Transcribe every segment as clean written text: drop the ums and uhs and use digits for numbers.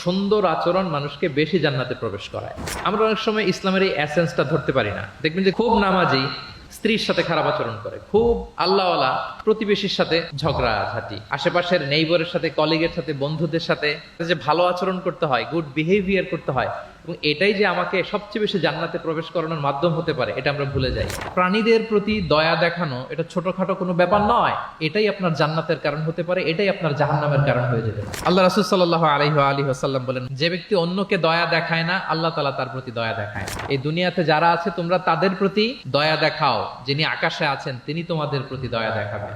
সুন্দর আচরণ মানুষকে বেশি জান্নাতে প্রবেশ করায়। আমরা অনেক সময় ইসলামের এই এসেন্সটা ধরতে পারি না। দেখবেন যে খুব নামাজি স্ত্রীর সাথে খারাপ আচরণ করে, খুব আল্লাহওয়ালা প্রতিবেশীর সাথে ঝগড়াঝাটি, আশেপাশের নেইবরের সাথে, কলিগের সাথে, বন্ধুদের সাথে যে ভালো আচরণ করতে হয়, গুড বিহেভিয়ার করতে হয়, এবং এটাই যে আমাকে সবচেয়ে বেশি জান্নাতে প্রবেশ করানোর মাধ্যম হতে পারে, এটা আমরা ভুলে যাই। প্রাণীদের প্রতি দয়া দেখানো এটা ছোটখাটো কোনো ব্যাপার নয়, এটাই আপনার জান্নাতের কারণ হতে পারে, এটাই আপনার জাহান্নামের কারণ হয়ে যেতে পারে। আল্লাহ রাসূল সাল্লাল্লাহু আলাইহি ওয়া আলিহি ওয়াসাল্লাম বলেন, যে ব্যক্তি অন্যকে দয়া দেখায় না, আল্লাহ তাআলা তার প্রতি দয়া দেখায়। এই দুনিয়াতে যারা আছে তোমরা তাদের প্রতি দয়া দেখাও, যিনি আকাশে আছেন তিনি তোমাদের প্রতি দয়া দেখাবেন।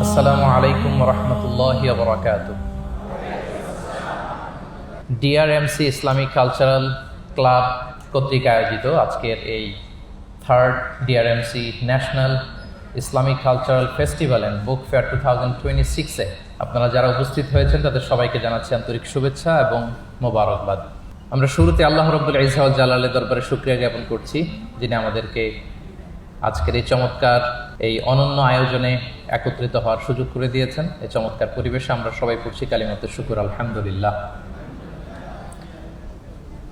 আসসালামু আলাইকুম ওয়া রাহমাতুল্লাহি ওয়া বারাকাতুহু। ডিআরএমসি ইসলামিক কালচারাল ক্লাব কর্তৃক আয়োজিত আজকের এই third DRMC national Islamic cultural festival and book fair 2026-এ আপনারা যারা উপস্থিত হয়েছেন তাদের সবাইকে জানাচ্ছি আন্তরিক শুভেচ্ছা এবং মোবারকবাদ। আমরা শুরুতে আল্লাহ রাব্বুল ইজ্জত ওয়াল জালালের দরবারে শুকরিয়া জ্ঞাপন করছি, যিনি আমাদেরকে আজকের এই চমৎকার এই অনন্য আয়োজনে একত্রিত হওয়ার সুযোগ করে দিয়েছেন। এই চমৎকার পরিবেশে আমরা সবাই পড়ছি কালিমাতে শুকর আলহামদুলিল্লাহ।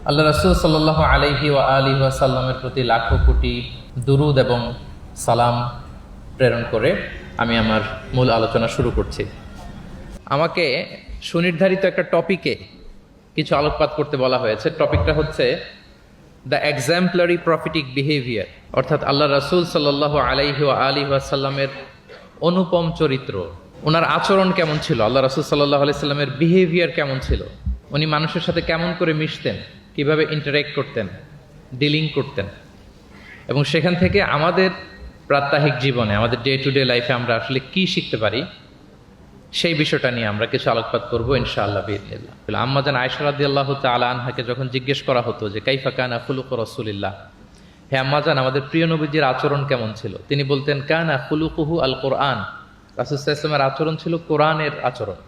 আল্লাহ রাসূল সাল্লাল্লাহু আলাইহি ওয়া আলিহি ওয়াসাল্লামের প্রতি লাখো কোটি দুরুদ এবং সালাম প্রেরণ করে আমি আমার মূল আলোচনা শুরু করছি। আমাকে সুনির্ধারিত একটা টপিকে কিছু আলোকপাত করতে বলা হয়েছে। টপিকটা হচ্ছে দ্য এক্সাম্পলারি প্রফিটিক বিহেভিয়ার, অর্থাৎ আল্লাহ রাসূল সাল্লাল্লাহু আলাইহি ওয়া আলিহি ওয়াসাল্লামের অনুপম চরিত্র। ওনার আচরণ কেমন ছিল, আল্লাহ রাসূল সাল্লাল্লাহু আলাইহি সাল্লামের বিহেভিয়ার কেমন ছিল, উনি মানুষের সাথে কেমন করে মিশতেন, কিভাবে ইন্টারেক্ট করতেন, ডিলিং করতেন, এবং সেখান থেকে আমাদের প্রাত্যহিক জীবনে, আমাদের ডে টু ডে লাইফে আমরা আসলে কি শিখতে পারি, সেই বিষয়টা নিয়ে আমরা কিছু আলোকপাত করবো ইনশাআল্লাহ বিইذنিল্লাহ। আম্মা জান আয়েশা রাদিয়াল্লাহু তাআলা আনহাকে যখন জিজ্ঞেস করা হতো যে কাইফা কানা খুলুকু রাসূলিল্লাহ, হে আম্মা জান আমাদের প্রিয় নবীজির আচরণ কেমন ছিল, তিনি বলতেন কানা খুলুকুহু আল কোরআন। রাসূল সাল্লাল্লাহু আলাইহি ওয়াসাল্লামের আচরণ ছিল কোরআনের আচরণ,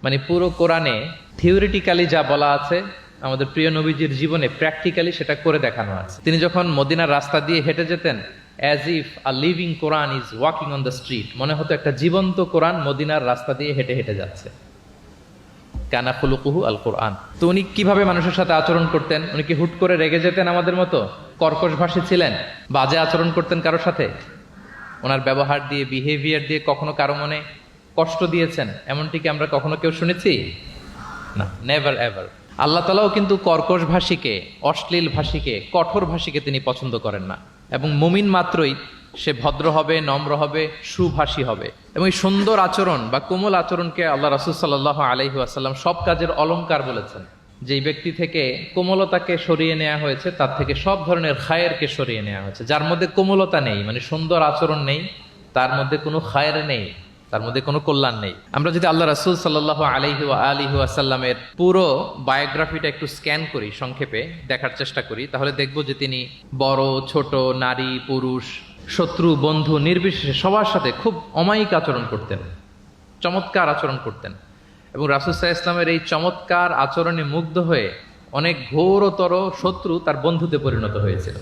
মানে পুরো কোরআনে থিওরিটিক্যালি যা বলা আছে আমাদের প্রিয় নবীজির জীবনে প্র্যাকটিক্যালি সেটা করে দেখানো আছে। তিনি যখন মদিনার রাস্তা দিয়ে হেঁটে যেতেন, as if a living Quran is walking on the street, মনে হতো একটা জীবন্ত কোরআন মদিনার রাস্তা দিয়ে হেঁটে হেঁটে যাচ্ছে। কানা খুলুকুহু আল কোরআন। তো উনি কিভাবে মানুষের সাথে আচরণ করতেন? উনি কি হুট করে রেগে যেতেন আমাদের মতো? কর্কশ ভাষী ছিলেন? বাজে আচরণ করতেন কারোর সাথে? ওনার ব্যবহার দিয়ে, বিহেভিয়ার দিয়ে কখনো কারো মনে কষ্ট দিয়েছেন এমনটি কি আমরা কখনো কেউ শুনেছি? না, নেভার এভার। আল্লাহ তাআলাও কিন্তু কর্কশ ভাষীকে, অশ্লীল ভাষীকে, কঠোর ভাষীকে তিনি পছন্দ করেন না, এবং মুমিন মাত্রই সে ভদ্র হবে, নম্র হবে, সুভাষী হবে। এবং এই সুন্দর আচরণ বা কোমল আচরণকে আল্লাহ রাসূল সাল্লাল্লাহু আলাইহি ওয়াসাল্লাম সব কাজের অলংকার বলেছেন। যেই ব্যক্তি থেকে কোমলতাকে সরিয়ে নেওয়া হয়েছে তার থেকে সব ধরনের খায়েরকে সরিয়ে নেওয়া হয়েছে। যার মধ্যে কোমলতা নেই, মানে সুন্দর আচরণ নেই, তার মধ্যে কোনো খায়ের নেই, তার মধ্যে কোনো কল্যাণ নেই। আমরা যদি আল্লাহ রাসূল সাল্লাল্লাহু আলাইহি ওয়া আলিহি ওয়াসাল্লামের পুরো বায়োগ্রাফিটা একটু স্ক্যান করি, সংক্ষেপে দেখার চেষ্টা করি, তাহলে দেখব যে তিনি বড় ছোট, নারী পুরুষ, শত্রু বন্ধু নির্বিশেষে সবার সাথে খুব অমায়িক আচরণ করতেন, চমৎকার আচরণ করতেন। এবং রাসূল সাল্লাল্লাহু আলাইহি ওয়াসাল্লামের এই চমৎকার আচরণে মুগ্ধ হয়ে অনেক ঘোরতর শত্রু তার বন্ধুতে পরিণত হয়েছিল।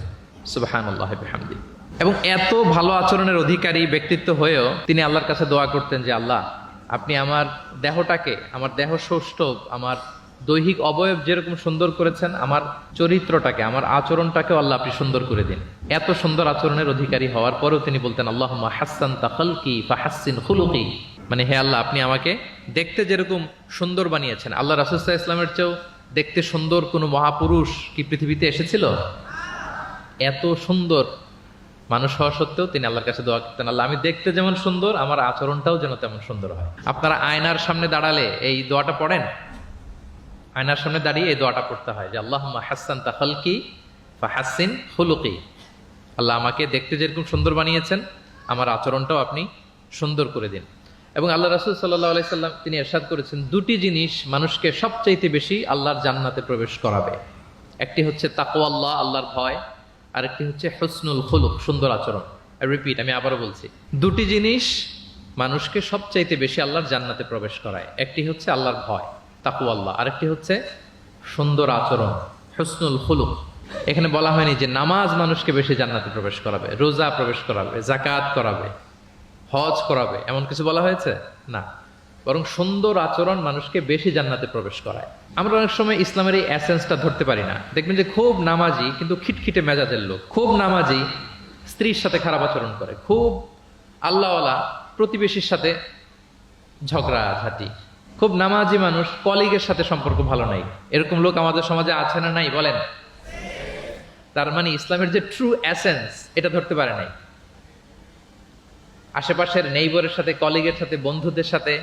সুবহানাল্লাহি ওয়া বিহামদিহি। এবং এত ভালো আচরণের অধিকারী ব্যক্তিত্ব হয়েও তিনি আল্লাহর কাছে দোয়া করতেন যে আল্লাহ, আপনি আমার দেহটাকে, আমার দেহ সৌষ্ঠব, আমার দৈহিক অবয়ব যেরকম সুন্দর করেছেন, আমার চরিত্রটাকে, আমার আচরণটাকেও আল্লাহ আপনি সুন্দর করে দিন। এত সুন্দর আচরণের অধিকারী হওয়ার পরেও তিনি বলতেন আল্লাহুম্মা হাসসানতা খালকি ফাহাসসিন খুলুকি, মানে হে আল্লাহ, আপনি আমাকে দেখতে যেরকম সুন্দর বানিয়েছেন। আল্লাহ রাসূল সাল্লাল্লাহু আলাইহি ওয়াসাল্লামের চেয়েও দেখতে সুন্দর কোনো মহাপুরুষ কি পৃথিবীতে এসেছিল? এত সুন্দর মানুষ হওয়া সত্ত্বেও তিনি আল্লাহর কাছে দোয়া করতেন, আল্লাহ আমি দেখতে যেমন সুন্দর আমার আচরণটাও যেন তেমন সুন্দর হয়। আপনারা আয়নার সামনে দাঁড়ালে এই দোয়াটা পড়েন? আয়নার সামনে দাঁড়িয়ে এই দোয়াটা পড়তে হয় যে আল্লাহুম্মা হাসসানতা খালকি ফাহাসসিন খুলুকি। আল্লাহ আমাকে দেখতে যেরকম সুন্দর বানিয়েছেন, আমার আচরণটাও আপনি সুন্দর করে দিন। এবং আল্লাহ রাসূল সাল্লাল্লাহু আলাইহি সাল্লাম তিনি ইরশাদ করেছেন, দুটি জিনিস মানুষকে সবচাইতে বেশি আল্লাহর জান্নাতে প্রবেশ করাবে। একটি হচ্ছে তাকওয়াল্লাহ, আল্লাহর ভয়, আর একটি হচ্ছে হুসনুল খুলুক, সুন্দর আচরণ। রিপিট, আমি আবারও বলছি, দুটি জিনিস মানুষকে সবচাইতে বেশি আল্লাহর জান্নাতে প্রবেশ করায়। একটি হচ্ছে আল্লাহর ভয়, তাকওয়াল্লাহ, আরেকটি হচ্ছে সুন্দর আচরণ, হুসনুল খুলুক। এখানে বলা হয়নি যে নামাজ মানুষকে বেশি জান্নাতে প্রবেশ করাবে, রোজা প্রবেশ করাবে, যাকাত করাবে, হজ করাবে, এমন কিছু বলা হয়েছে না। বরং সুন্দর আচরণ মানুষকে বেশি জান্নাতে প্রবেশ করায়। আমরা অনেক সময় ইসলামের এই এসেন্সটা ধরতে পারি না। দেখবেন যে খুব নামাজি কিন্তু খিটখিটে মেজাজের লোক, খুব নামাজি স্ত্রীর সাথে খারাপ আচরণ করে, খুব আল্লাহওয়ালা প্রতিবেশীর সাথে ঝগড়াঝাটি, খুব নামাজি মানুষ কলিগের সাথে সম্পর্ক ভালো নাই। এরকম লোক আমাদের সমাজে আছে না নাই বলেন? তার মানে ইসলামের যে ট্রু এসেন্স এটা ধরতে পারে নাই। আশেপাশের নেইবরের সাথে, কলিগের সাথে, বন্ধুদের সাথে,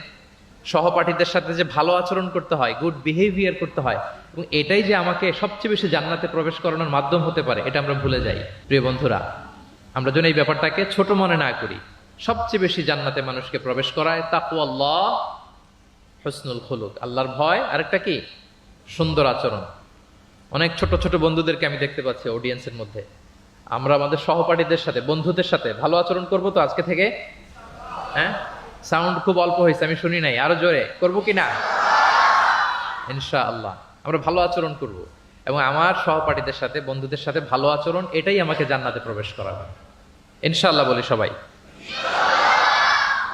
সহপাঠীদের সাথে যে ভালো আচরণ করতে হয়, গুড বিহেভিয়ার করতে হয়, এবং এটাই যে আমাকে সবচেয়ে বেশি জান্নাতে প্রবেশ করানোর মাধ্যম হতে পারে, এটা আমরা ভুলে যাই। প্রিয় বন্ধুরা, আমরা যেন এই ব্যাপারটাকে ছোট মনে না করি। সবচেয়ে বেশি জান্নাতে মানুষকে প্রবেশ করায় তাকওয়াল্লাহ, হুসনুল খুলুক, আল্লাহর ভয়, আরেকটা কি? সুন্দর আচরণ। অনেক ছোট ছোট বন্ধুদেরকে আমি দেখতে পাচ্ছি অডিয়েন্সের মধ্যে। আমরা আমাদের সহপাঠীদের সাথে, বন্ধুদের সাথে ভালো আচরণ করবো তো আজকে থেকে? হ্যাঁ, সাউন্ড খুব অল্প হয়েছে, আমি শুনি নাই, আরো জোরে করবো কি না? ইনশাআল্লাহ আমরা ভালো আচরণ করব, এবং আমার সহপাঠীদের সাথে, বন্ধুদের সাথে ভালো আচরণ, এটাই আমাকে জান্নাতে প্রবেশ করাবে ইনশাআল্লাহ। বলি সবাই।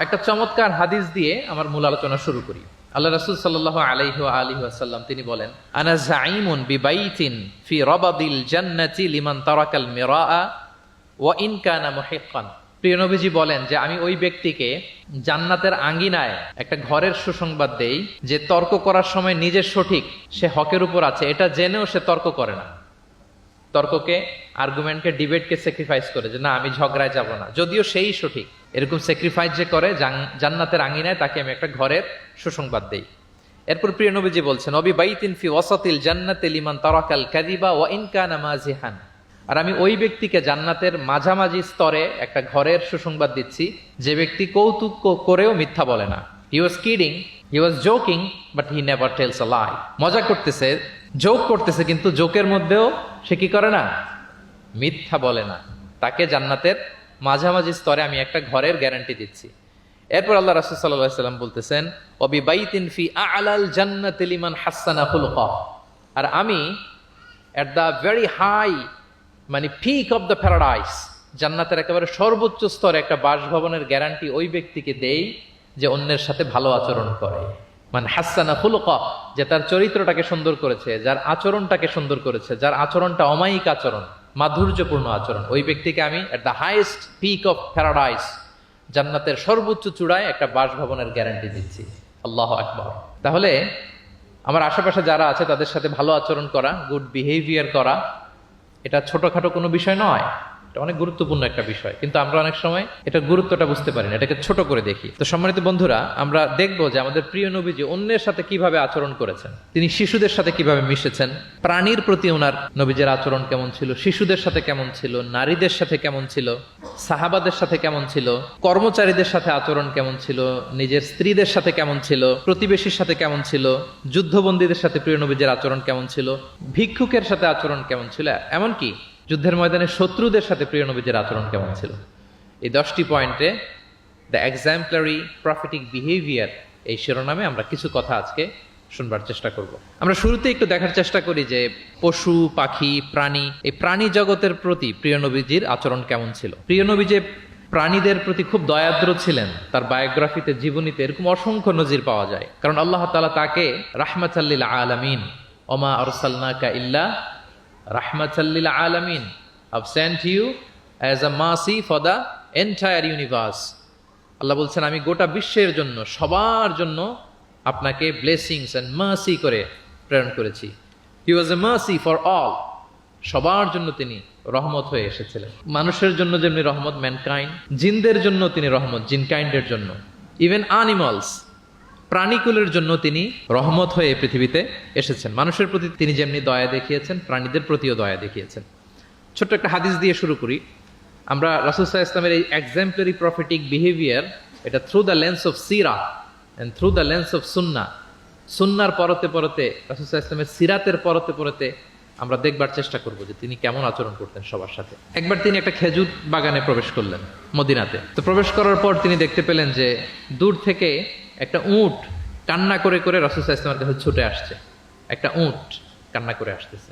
একটা চমৎকার হাদিস দিয়ে আমার মূল আলোচনা শুরু করি। আল্লাহ রাসূল সাল্লাল্লাহু আলাইহি ওয়া আলিহি ওয়াসাল্লাম তিনি বলেন, আনা যাঈমুন বিবাইতিন ফি রাবাদিল জান্নাতি লিমান তারাকাল মিরাআ ওয়া ইন কানা মুহিক্কান। প্রিয় নবীজি বলেন যে আমি ওই ব্যক্তিকে জান্নাতের আঙ্গিনায় একটা ঘরের সুসংবাদ দেই যে তর্ক করার সময় নিজের সঠিক, সে হকের উপর আছে, এটা জেনেও সে তর্ক করে না। তর্ককে, আর্গুমেন্টকে, ডিবেটকে স্যাক্রিফাইস করে যে না আমি ঝগড়ায় যাব না, যদিও সেই সঠিক। এরকম স্যাক্রিফাইস যে করে জান্নাতের আঙ্গিনায়, তাকে আমি একটা ঘরের সুসংবাদ দেই। এরপর প্রিয় নবীজি বলছেন, অবি বাইতিন ফি ওয়াসাতিল জান্নাতি লিমান তারাকাল কাযিবা ওয়া ইন কানা মাজিহান। আর আমি ওই ব্যক্তিকে জান্নাতের মাঝামাঝি স্তরে একটা ঘরের সুসংবাদ দিচ্ছি যে ব্যক্তি কৌতুক করেও মিথ্যা বলে না। He was kidding, he was joking, but he never tells a lie. মজা করতেছে, জোক করতেছে, কিন্তু জোকের মধ্যেও সে কি করে না? মিথ্যা বলে না। তাকে জান্নাতের মাঝামাঝি স্তরে আমি একটা ঘরের গ্যারান্টি দিচ্ছি। এরপর আল্লাহ রাসূল সাল্লাল্লাহু আলাইহি ওয়াসাল্লাম বলতেছেন, ওয়াবি বাইতিন ফি আ'লাল জান্নাতি লিমান হাসানা খুলুকা। আর আমি এট দ্য ভেরি হাই, মানে পিক অফ দ্য প্যারাডাইস, জান্নাতের একেবারে সর্বোচ্চ স্তরে একটা বাসভবনের গ্যারান্টি ওই ব্যক্তিকে দেই যে অন্যের সাথে ভালো আচরণ করে। মানে হাসানা খুলুকা, যে তার চরিত্রটাকে সুন্দর করেছে, যার আচরণটাকে সুন্দর করেছে, যার আচরণটা অমায়িক আচরণ, মাধুর্যপূর্ণ আচরণ, ওই ব্যক্তিকে আমি at the highest peak of paradise, জান্নাতের সর্বোচ্চ চূড়ায় একটা বাসভবনের গ্যারান্টি দিচ্ছি। আল্লাহু আকবার। তাহলে আমার আশেপাশে যারা আছে তাদের সাথে ভালো আচরণ করা, গুড বিহেভিয়ার করা, এটা ছোটখাটো কোনো বিষয় নয়, এটা অনেক গুরুত্বপূর্ণ একটা বিষয়। কিন্তু আমরা অনেক সময় এটার গুরুত্বটা বুঝতে পারি না, এটাকে ছোট করে দেখি। তো সম্মানিত বন্ধুরা, আমরা দেখবো যে আমাদের প্রিয় নবীজি অন্যের সাথে কিভাবে আচরণ করেছেন। তিনি শিশুদের সাথে কিভাবে মিশেছেন, প্রাণীর প্রতি ওনার নবীজের আচরণ কেমন ছিল, শিশুদের সাথে কেমন ছিল, নারীদের সাথে কেমন ছিল, সাহাবাদের সাথে কেমন ছিল, কর্মচারীদের সাথে আচরণ কেমন ছিল, নিজের স্ত্রীদের সাথে কেমন ছিল, প্রতিবেশীর সাথে কেমন ছিল, যুদ্ধবন্দীদের সাথে প্রিয় নবীজের আচরণ কেমন ছিল, ভিক্ষুকের সাথে আচরণ কেমন ছিল, এমনকি যুদ্ধের ময়দানে শত্রুদের সাথে প্রিয় নবীজের আচরণ কেমন ছিল। এই 10টি পয়েন্টে দ্য এক্সাম্পলারি প্রফেটিক বিহেভিয়ার এই শিরোনামে আমরা কিছু কথা আজকে শুনবার চেষ্টা করব। আমরা শুরুতে একটু দেখার চেষ্টা করি যে পশু, পাখি, প্রাণী, এই প্রাণী জগতের প্রতি প্রিয় নবীজির আচরণ কেমন ছিল। প্রিয় নবী যে প্রাণীদের প্রতি খুব দয়াদ্র ছিলেন, তার বায়োগ্রাফিতে, জীবনীতে এরকম অসংখ্য নজির পাওয়া যায়। কারণ আল্লাহ তাআলা তাকে রাহমাতাল লিল আলামিন, ওমা আরসালনাকা ইল্লা রাহমাতাল লিল আলামিন, I've sent you as a mercy for the entire universe। আল্লাহ বলছেন আমি গোটা বিশ্বের জন্য, সবার জন্য আপনাকে ব্লেসিংস এন্ড মার্সি করে প্রেরণ করেছি। হি ওয়াজ এ মার্সি ফর অল, সবার জন্য তিনি রহমত হয়ে এসেছিলেন। মানুষের জন্য যেমনি রহমত, ম্যানকাইন্ড, জিনদের জন্য তিনি রহমত, জিনকাইন্ডের জন্য, ইভেন অ্যানিমালস, প্রাণীকুলের জন্য তিনি রহমত হয়ে এই পৃথিবীতে এসেছেন। মানুষের প্রতি তিনি যেমনি দয়া দেখিয়েছেন, প্রাণীদের প্রতিও দয়া দেখিয়েছেন। ছোট্ট একটা হাদিস দিয়ে শুরু করি। আমরা রাসূল সাল্লাল্লাহু আলাইহি ওয়াসাল্লামের এই এক্সাম্পলারি প্রফেটিক বিহেভিয়ার, এটা থ্রু দ্য লেন্স অফ সিরা and through the lens of সুন্নাহ, সুন্নার পরতে পরতে, রাসূল সাল্লাল্লাহু আলাইহি ওয়াসাল্লামের সিরাতের পরতে পরতে আমরা দেখবার চেষ্টা করব যে তিনি কেমন আচরণ করতেন সবার সাথে। একবার তিনি একটা খেজুর বাগানে প্রবেশ করলেন মদিনাতে। তো প্রবেশ করার পর তিনি দেখতে পেলেন যে দূর থেকে একটা উট কান্না করে করে রাসূল সাল্লাল্লাহু আলাইহি ওয়াসাল্লামের কাছে ছুটে আসছে। একটা উট কান্না করে আসতেছে।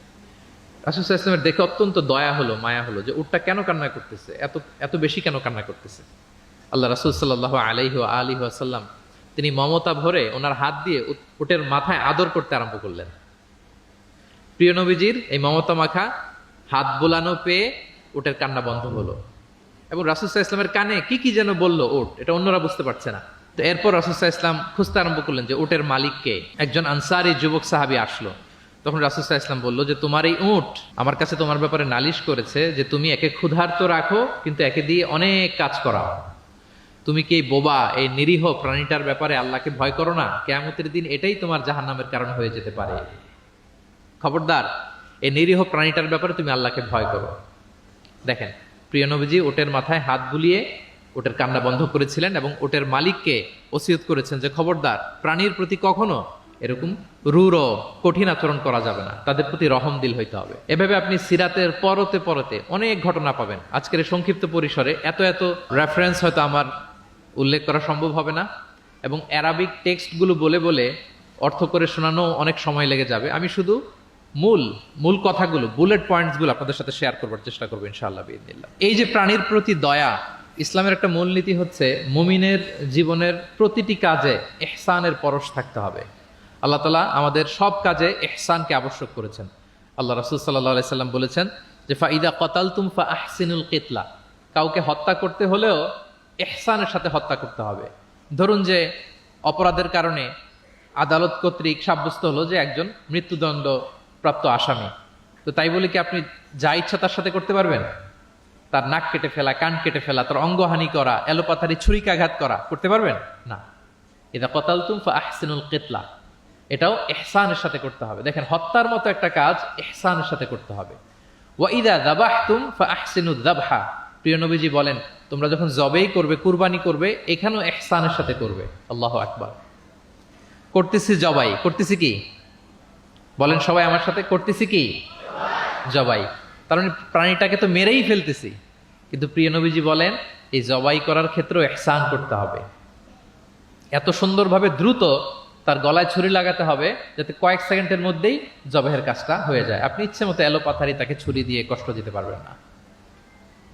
রাসূল সাল্লাল্লাহু আলাইহি ওয়াসাল্লামের দেখে অত্যন্ত দয়া হলো, মায়া হলো যে উটটা কেন কান্না করতেছে, এত এত বেশি কেন কান্না করতেছে। আল্লাহ রাসূল সাল্লাল্লাহু আলাইহি ওয়াসাল্লাম তিনি মমতা ভরে ওনার হাত দিয়ে উটের মাথায় আদর করতে আরম্ভ করলেন। প্রিয় নবীজির এই মমতা মাখা হাত বোলানো পেয়ে উটের কান্না বন্ধ হলো এবং রাসূল সাল্লাল্লাহু আলাইহি ওয়াসাল্লামের কানে কি কি যেন বললো উট, এটা অন্যরা বুঝতে পারছে না। তো এরপর রাসূল সাল্লাল্লাহু আলাইহি ওয়াসাল্লাম খুঁজতে আরম্ভ করলেন যে উটের মালিককে। একজন আনসারী যুবক সাহাবী আসলো। তখন রাসূল সাল্লাল্লাহু আলাইহি ওয়াসাল্লাম বললো যে তোমার এই উট আমার কাছে তোমার ব্যাপারে নালিশ করেছে যে তুমি একে ক্ষুধার্ত রাখো কিন্তু একে দিয়ে অনেক কাজ করাও। তুমি কি এই বোবা, এই নিরীহ প্রাণীটার ব্যাপারে আল্লাহকে ভয় করো না? কিয়ামতের দিন এটাই তোমার জাহান্নামের কারণ হয়ে যেতে পারে। খবরদার, এই নিরীহ প্রাণীটার ব্যাপারে তুমি আল্লাহকে ভয় করো। দেখেন, প্রিয় নবীজি ওটের মাথায় হাত বুলিয়ে ওটের কান্না বন্ধ করেছিলেন এবং ওটের মালিককে ওসিয়ত করেছেন যে খবরদার, প্রাণীর প্রতি কখনো এরকম রূঢ় কঠিন আচরণ করা যাবে না, তাদের প্রতি রহম দিল হইতে হবে। এভাবে আপনি সিরাতের পরতে পরতে অনেক ঘটনা পাবেন। আজকের এই সংক্ষিপ্ত পরিসরে এত এত রেফারেন্স হয়তো আমার উল্লেখ করা সম্ভব হবে না এবং অ্যারাবিক টেক্সটগুলো বলে বলে অর্থ করে শোনানো অনেক সময় লেগে যাবে। আমি শুধু মূল কথাগুলো, বুলেট পয়েন্টসগুলো আপনাদের সাথে শেয়ার করবার চেষ্টা করবো ইনশাআল্লাহ বিইذনিল্লাহ। এই যে প্রাণীর প্রতি দয়া, ইসলামের একটা মূলনীতি হচ্ছে মুমিনের জীবনের প্রতিটি কাজে ইহসানের পরশ থাকতে হবে। আল্লাহ তাআলা আমাদের সব কাজে ইহসানকে আবশ্যক করেছেন। আল্লাহ রাসূল সাল্লাল্লাহু আলাইহি সাল্লাম বলেছেন যে ফাইদা কাতালতুম ফাআহসিনুল কিতলা, কাউকে হত্যা করতে হলেও ইহসানের সাথে হত্যা করতে হবে। ধরুন যে অপরাধের কারণে আদালত কর্তৃক সাব্যস্ত হলো যে একজন মৃত্যুদণ্ড প্রাপ্ত আসামি, তো তাই বলে কি আপনি যা ইচ্ছা তার সাথে করতে পারবেন? তার নাক কেটে ফেলা, কান কেটে ফেলা, তার অঙ্গহানি করা, এলোপাথারি ছুরিকাঘাত করা করতে পারবেন না। ইদা কাতালতুম ফাআহসিনুল কিতলা, এটাও ইহসানের সাথে করতে হবে। দেখেন, হত্যার মতো একটা কাজ ইহসানের সাথে করতে হবে। ওয়া ইদা যাবাহতুম ফাআহসিনুয যাবহা, প্রিয় নবীজি বলেন তোমরা যখন জবেই করবে, কুরবানি করবে, এখানেও ইহসানের সাথে করবে। আল্লাহু আকবার। করতেছি জবাই, করতেছি কি বলেন সবাই আমার সাথে, করতেছি কি জবাই। তার মানে প্রাণীটাকে তো মেরেই ফেলতেছি, কিন্তু প্রিয় নবীজি বলেন এই জবাই করার ক্ষেত্রেও ইহসান করতে হবে। এত সুন্দরভাবে দ্রুত তার গলায় ছুরি লাগাতে হবে যাতে কয়েক সেকেন্ডের মধ্যেই জবাইয়ের কাজটা হয়ে যায়। আপনি ইচ্ছে মতো এলোপাথারি তাকে ছুরি দিয়ে কষ্ট দিতে পারবেন না।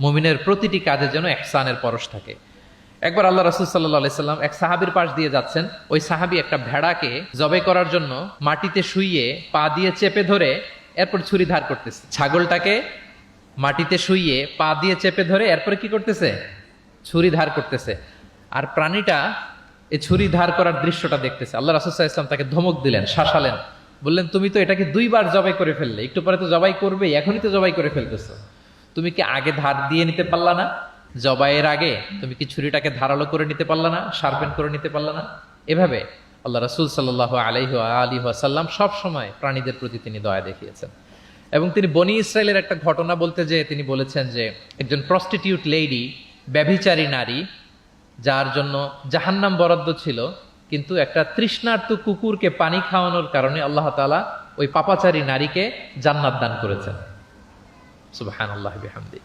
মুমিনের প্রতিটি কাজের যেন ইহসানের পরশ থাকে। একবার আল্লাহ রাসূল সাল্লাল্লাহু আলাইহি সাল্লাম এক সাহাবীর পাশ দিয়ে যাচ্ছেন। ওই সাহাবী একটা ভেড়াকে জবাই করার জন্য মাটিতে শুইয়ে পা দিয়ে চেপে ধরে এরপর ছুরি ধার করতেছে। ছাগলটাকে মাটিতে শুইয়ে পা দিয়ে চেপে ধরে এরপরে কি করতেছে? ছুরি ধার করতেছে। আর প্রাণীটা এই ছুরি ধার করার দৃশ্যটা দেখতেছে। আল্লাহ রাসূল সাল্লাল্লাহু আলাইহি ওয়াসাল্লাম তাকে ধমক দিলেন, শাসালেন, বললেন তুমি তো এটাকে 2 বার জবাই করে ফেললে, একটু পরে তো জবাই করবেই, এখনই তো জবাই করে ফেলতেছো। তুমি কি আগে ধার দিয়ে নিতে পারলা না? জবাইয়ের আগে তুমি কি ছুরিটাকে ধারালো করে নিতে পারলা না? শার্পেন করে নিতে পারলা না? এভাবে আল্লাহ রাসূল সাল্লাল্লাহু আলাইহি ওয়াসাল্লাম সব সময় প্রাণীদের প্রতি তিনি দয়া দেখিয়েছেন। এবং তিনি বনি ইসরায়েলের একটা ঘটনা বলতে যেয়ে তিনি বলেছেন যে একজন প্রস্টিটিউট লেডি, ব্যভিচারী নারী, যার জন্য জাহান্নাম বরাদ্দ ছিল, কিন্তু একটা তৃষ্ণার্ত কুকুরকে পানি খাওয়ানোর কারণে আল্লাহ তাআলা ওই পাপাচারী নারীকে জান্নাত দান করেছেন। সুবহানাল্লাহ বিহামদি।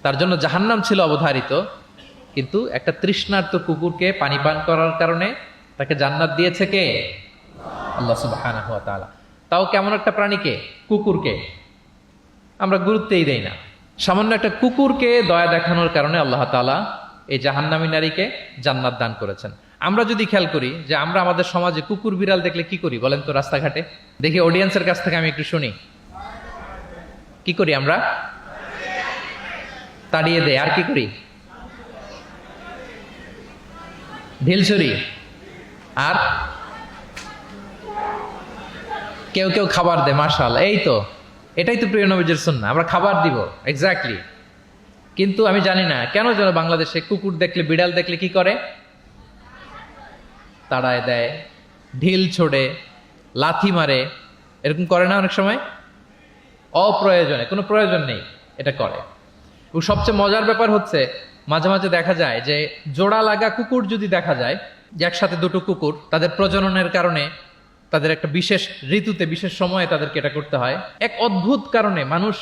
তার জন্য জাহান্নাম ছিল অবধারিত, কিন্তু একটা তৃষ্ণার্ত কুকুরকে পানি পান করার কারণে তাকে জান্নাত দিয়েছে কে? আল্লাহ সুবহানাহু ওয়া তাআলা। তাও কেমন একটা প্রাণীকে? কুকুরকে। আমরা গুরুত্বই দেই না। সামান্য একটা কুকুরকে দয়া দেখানোর কারণে আল্লাহ তাআলা এই জাহান্নামী নারীকে জান্নাত দান করেছেন। আমরা যদি খেয়াল করি যে আমরা আমাদের সমাজে কুকুর বিড়াল দেখলে কি করি বলেন তো? রাস্তাঘাটে দেখি, অডিয়েন্সের কাছ থেকে আমি একটু শুনি, কি করি আমরা? তাড়িয়ে দেয়। আর কি করি? ঢিল ছুরি। আর কেউ কেউ খাবার দেয়। মাশাআল্লাহ, এই তো, এটাই তো প্রিয় নবীজির সুন্নাহ, আমরা খাবার দিব। এক্স্যাক্টলি। কিন্তু আমি জানি না কেন যেন বাংলাদেশে কুকুর দেখলে, বিড়াল দেখলে কি করে? তাড়ায় দেয়, ঢিল ছোড়ে, লাথি মারে, এরকম করে না অনেক সময়? অপ্রয়োজনে, কোনো প্রয়োজন নেই এটা করে। এবং সবচেয়ে মজার ব্যাপার হচ্ছে মাঝে মাঝে দেখা যায় যে জোড়া লাগা কুকুর যদি দেখা যায়, যে একসাথে দুটো কুকুর, তাদের প্রজননের কারণে তাদের একটা বিশেষ ঋতুতে বিশেষ সময়ে তাদেরকে এটা করতে হয়, এক অদ্ভুত কারণে মানুষ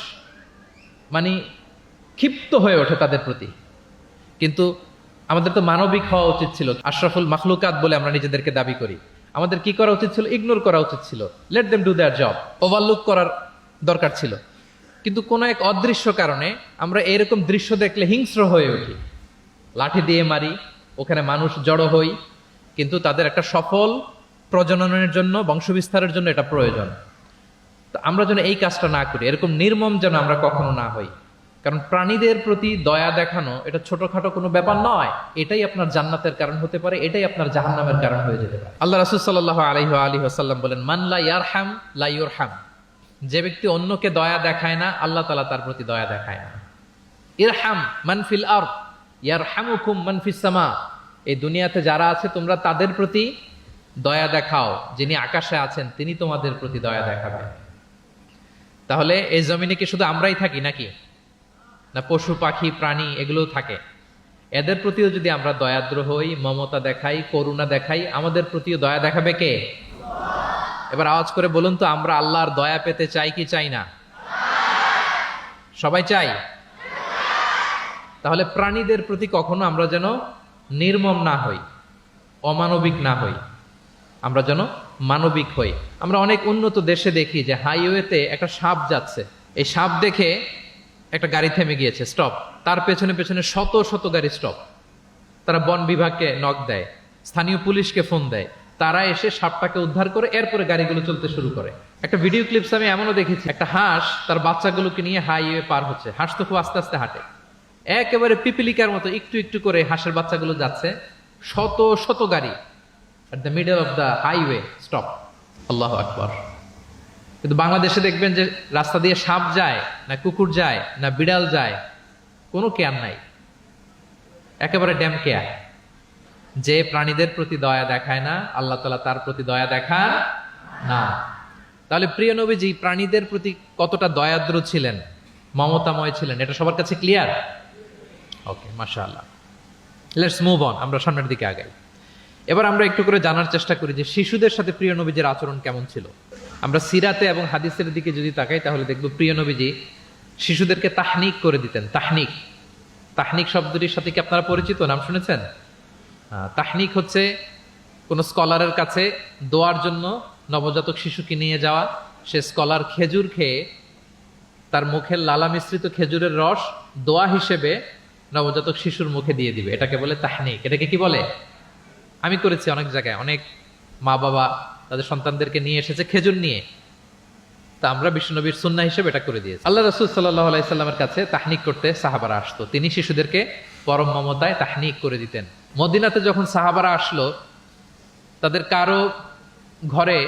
মানে ক্ষিপ্ত হয়ে ওঠে তাদের প্রতি। কিন্তু আমাদের তো মানবিক হওয়া উচিত ছিল, আশরাফুল মাখলুকাত বলে আমরা নিজেদেরকে দাবি করি। আমাদের কি করা উচিত ছিল? ইগনোর করা উচিত ছিল, let them do there job, overlook করার দরকার ছিল। কিন্তু কোনো এক অদৃশ্য কারণে আমরা এরকম দৃশ্য দেখলে হিংস্র হয়ে উঠি, লাঠি দিয়ে মারি, ওখানে মানুষ জড়ো হই। কিন্তু তাদের একটা সফল প্রজননের জন্য, বংশবিস্তারের জন্য এটা প্রয়োজন। তো আমরা যেন এই কাজটা না করি, এরকম নির্মম যেন আমরা কখনো না হই। কারণ প্রাণীদের প্রতি দয়া দেখানো এটা ছোটখাটো কোনো ব্যাপার নয়, এটাই আপনার জান্নাতের কারণ হতে পারে, এটাই আপনার জাহান্নামের কারণ হয়ে যেতে পারে। আল্লাহ রাসূল সাল্লাল্লাহু আলাইহি ওয়াসাল্লাম বলেন, মান লা ইয়ারহাম লা ইউরহাম। যে ব্যক্তি অন্যকে দয়া দেখায় না, আল্লাহ তাআলা তার প্রতি দয়া দেখায় না। ইরহাম মান ফিল আরদ ইয়ারহামুকুম মান ফিস সামা। এই দুনিয়াতে যারা আছে তোমরা তাদের প্রতি দয়া দেখাও, যিনি আকাশে আছেন তিনি তোমাদের প্রতি দয়া দেখাবেন। তাহলে এই জমিনে কি শুধু আমরাই থাকি নাকি? না পশু পাখি প্রাণী এগুলোও থাকে? এদের প্রতিও যদি আমরা দয়াদ্র হই, মমতা দেখাই, করুণা দেখাই, আমাদের প্রতিও দয়া দেখাবে কে? এবার আওয়াজ করে বলুন তো, আমরা আল্লাহর দয়া পেতে চাই কি চাই না? সবাই চাই। তাহলে প্রাণীদের প্রতি কখনো আমরা যেন নির্মম না হই, অমানবিক না হই, আমরা যেন মানবিক হই। আমরা অনেক উন্নত দেশে দেখি যে হাইওয়েতে একটা সাপ যাচ্ছে, এই সাপ দেখে একটা গাড়ি থেমে গিয়েছে, স্টপ। তার পেছনে পেছনে শত শত গাড়ি স্টপ। তারা বন বিভাগকে নক দেয়, স্থানীয় পুলিশকে ফোন দেয়, তারা এসে সাপটাকে উদ্ধার করে এরপরে গাড়িগুলো চলতে শুরু করে। একটা ভিডিও ক্লিপস আমি এমনও দেখেছি, একটা হাঁস তার বাচ্চাগুলোকে নিয়ে হাইওয়ে পার হচ্ছে। হাঁস তো খুব আস্তে আস্তে হাঁটে, একেবারে পিপিলিকার মতো একটু একটু করে হাঁসের বাচ্চাগুলো যাচ্ছে, শত শত গাড়ি at the middle of the highway stop. আল্লাহু আকবার। কিন্তু বাংলাদেশে দেখবেন যে রাস্তা দিয়ে সাপ যায় না, কুকুর যায় না, বিড়াল যায়, কোনো কেয়ার নাই, একেবারে ড্যাম কেয়ার। যে প্রাণীদের প্রতি দয়া দেখায় না, আল্লাহ তাআলা তার প্রতি দয়া দেখান না। তাহলে প্রিয় নবীজি প্রাণীদের প্রতি কতটা দয়াদ্র ছিলেন, মমতাময় ছিলেন, এটা সবার কাছে ক্লিয়ার? ওকে, মাশাআল্লাহ। লেটস মুভ অন, আমরা সামনের দিকে আগাই। এবার আমরা একটু করে জানার চেষ্টা করি যে শিশুদের সাথে প্রিয় নবীজির আচরণ কেমন ছিল। আমরা সিরাতে এবং হাদিসের দিকে যদি তাকাই তাহলে দেখব প্রিয় নবীজি শিশুদেরকে তাহনিক করে দিতেন। তাহনিক, তাহনিক শব্দটির সাথে কি আপনারা পরিচিত? নাম শুনেছেন? তাহনিক হচ্ছে কোন স্কলারের কাছে দোয়ার জন্য নবজাতক শিশুকে নিয়ে যাওয়া, সে স্কলার খেজুর খেয়ে তার মুখের লালা মিশ্রিত খেজুরের রস দোয়া হিসেবে নবজাতক শিশুর মুখে দিয়ে দিবে, এটাকে বলে তাহনিক। এটাকে কি বলে? আমি করেছি অনেক জায়গায়, অনেক মা বাবা তাদের সন্তানদেরকে নিয়ে এসেছে খেজুর নিয়ে, তা আমরা বিশ্বনবীর সুন্নাহ হিসেবে এটা করে দিয়েছি। আল্লাহ রাসূল সাল্লাল্লাহু আলাইহি সাল্লামের কাছে তাহনিক করতে সাহাবারা আসতো, তিনি শিশুদেরকে পরম মমতায় তাহনিক করে দিতেন। মদিনাতে যখন সাহাবারা আসলো, তাদের কারো ঘরে